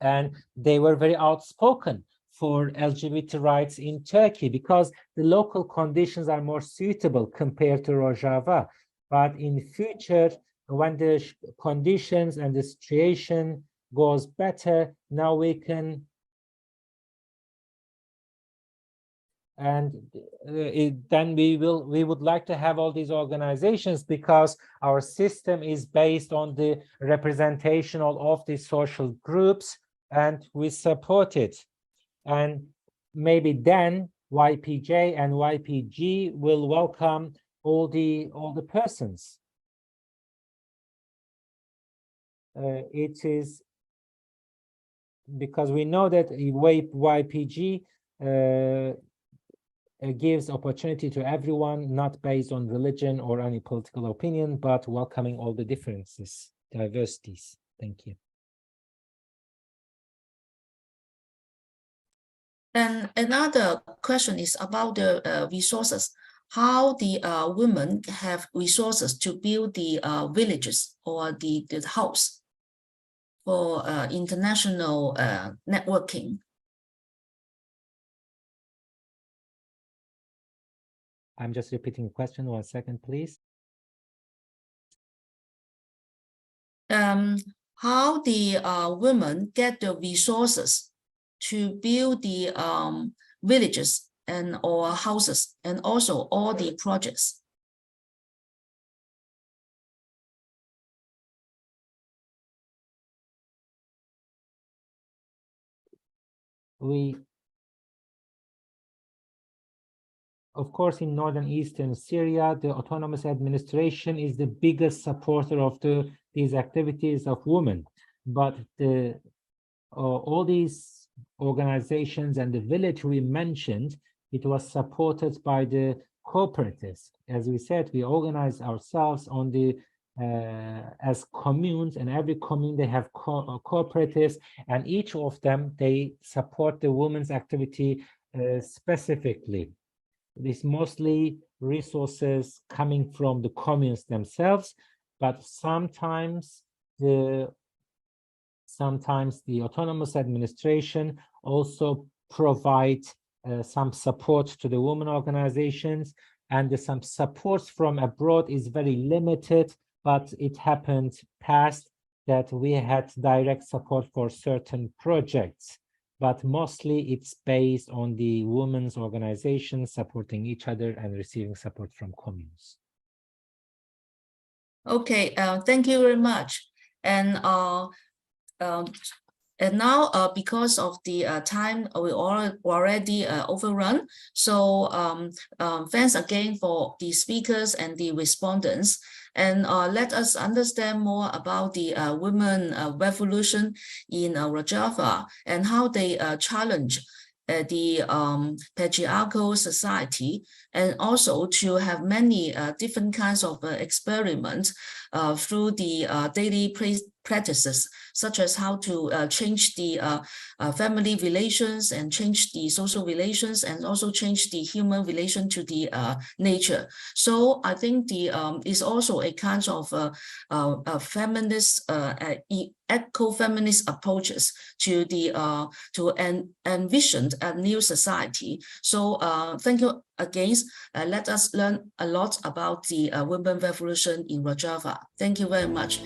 B: And they were very outspoken for LGBT rights in Turkey because the local conditions are more suitable compared to Rojava. But in future, when the conditions and the situation goes better, now we can, and then we would like to have all these organizations, because our system is based on the representation of these social groups, and we support it. And maybe then YPJ and YPG will welcome all the persons. It is because we know that YPG gives opportunity to everyone, not based on religion or any political opinion, but welcoming all the differences, diversities. Thank you.
A: And another question is about the resources. How the women have resources to build the villages or the house for international networking.
B: I'm just repeating the question. 1 second, please.
A: How the women get the resources to build the villages and or houses, and also all the projects.
B: Of course, in North and Eastern Syria, the autonomous administration is the biggest supporter of these activities of women. But all these organizations and the village we mentioned, it was supported by the cooperatives. As we said, we organize ourselves on the as communes, and every commune they have cooperatives, and each of them they support the women's activity specifically. This mostly resources coming from the communes themselves, but sometimes the autonomous administration also provide some support to the women organizations, and some support from abroad is very limited, but it happened past that we had direct support for certain projects. But mostly it's based on the women's organizations supporting each other and receiving support from communes.
A: Okay, thank you very much. And now, because of the time, we already overrun. So thanks again for the speakers and the respondents. And let us understand more about the women revolution in Rojava and how they challenge the patriarchal society, and also to have many different kinds of experiments through the daily practices, such as how to change the family relations and change the social relations, and also change the human relation to the nature. So I think the is also a kind of a feminist, eco-feminist approaches to the to envision a new society. So thank you again. Let us learn a lot about the women revolution in Rojava. Thank you very much.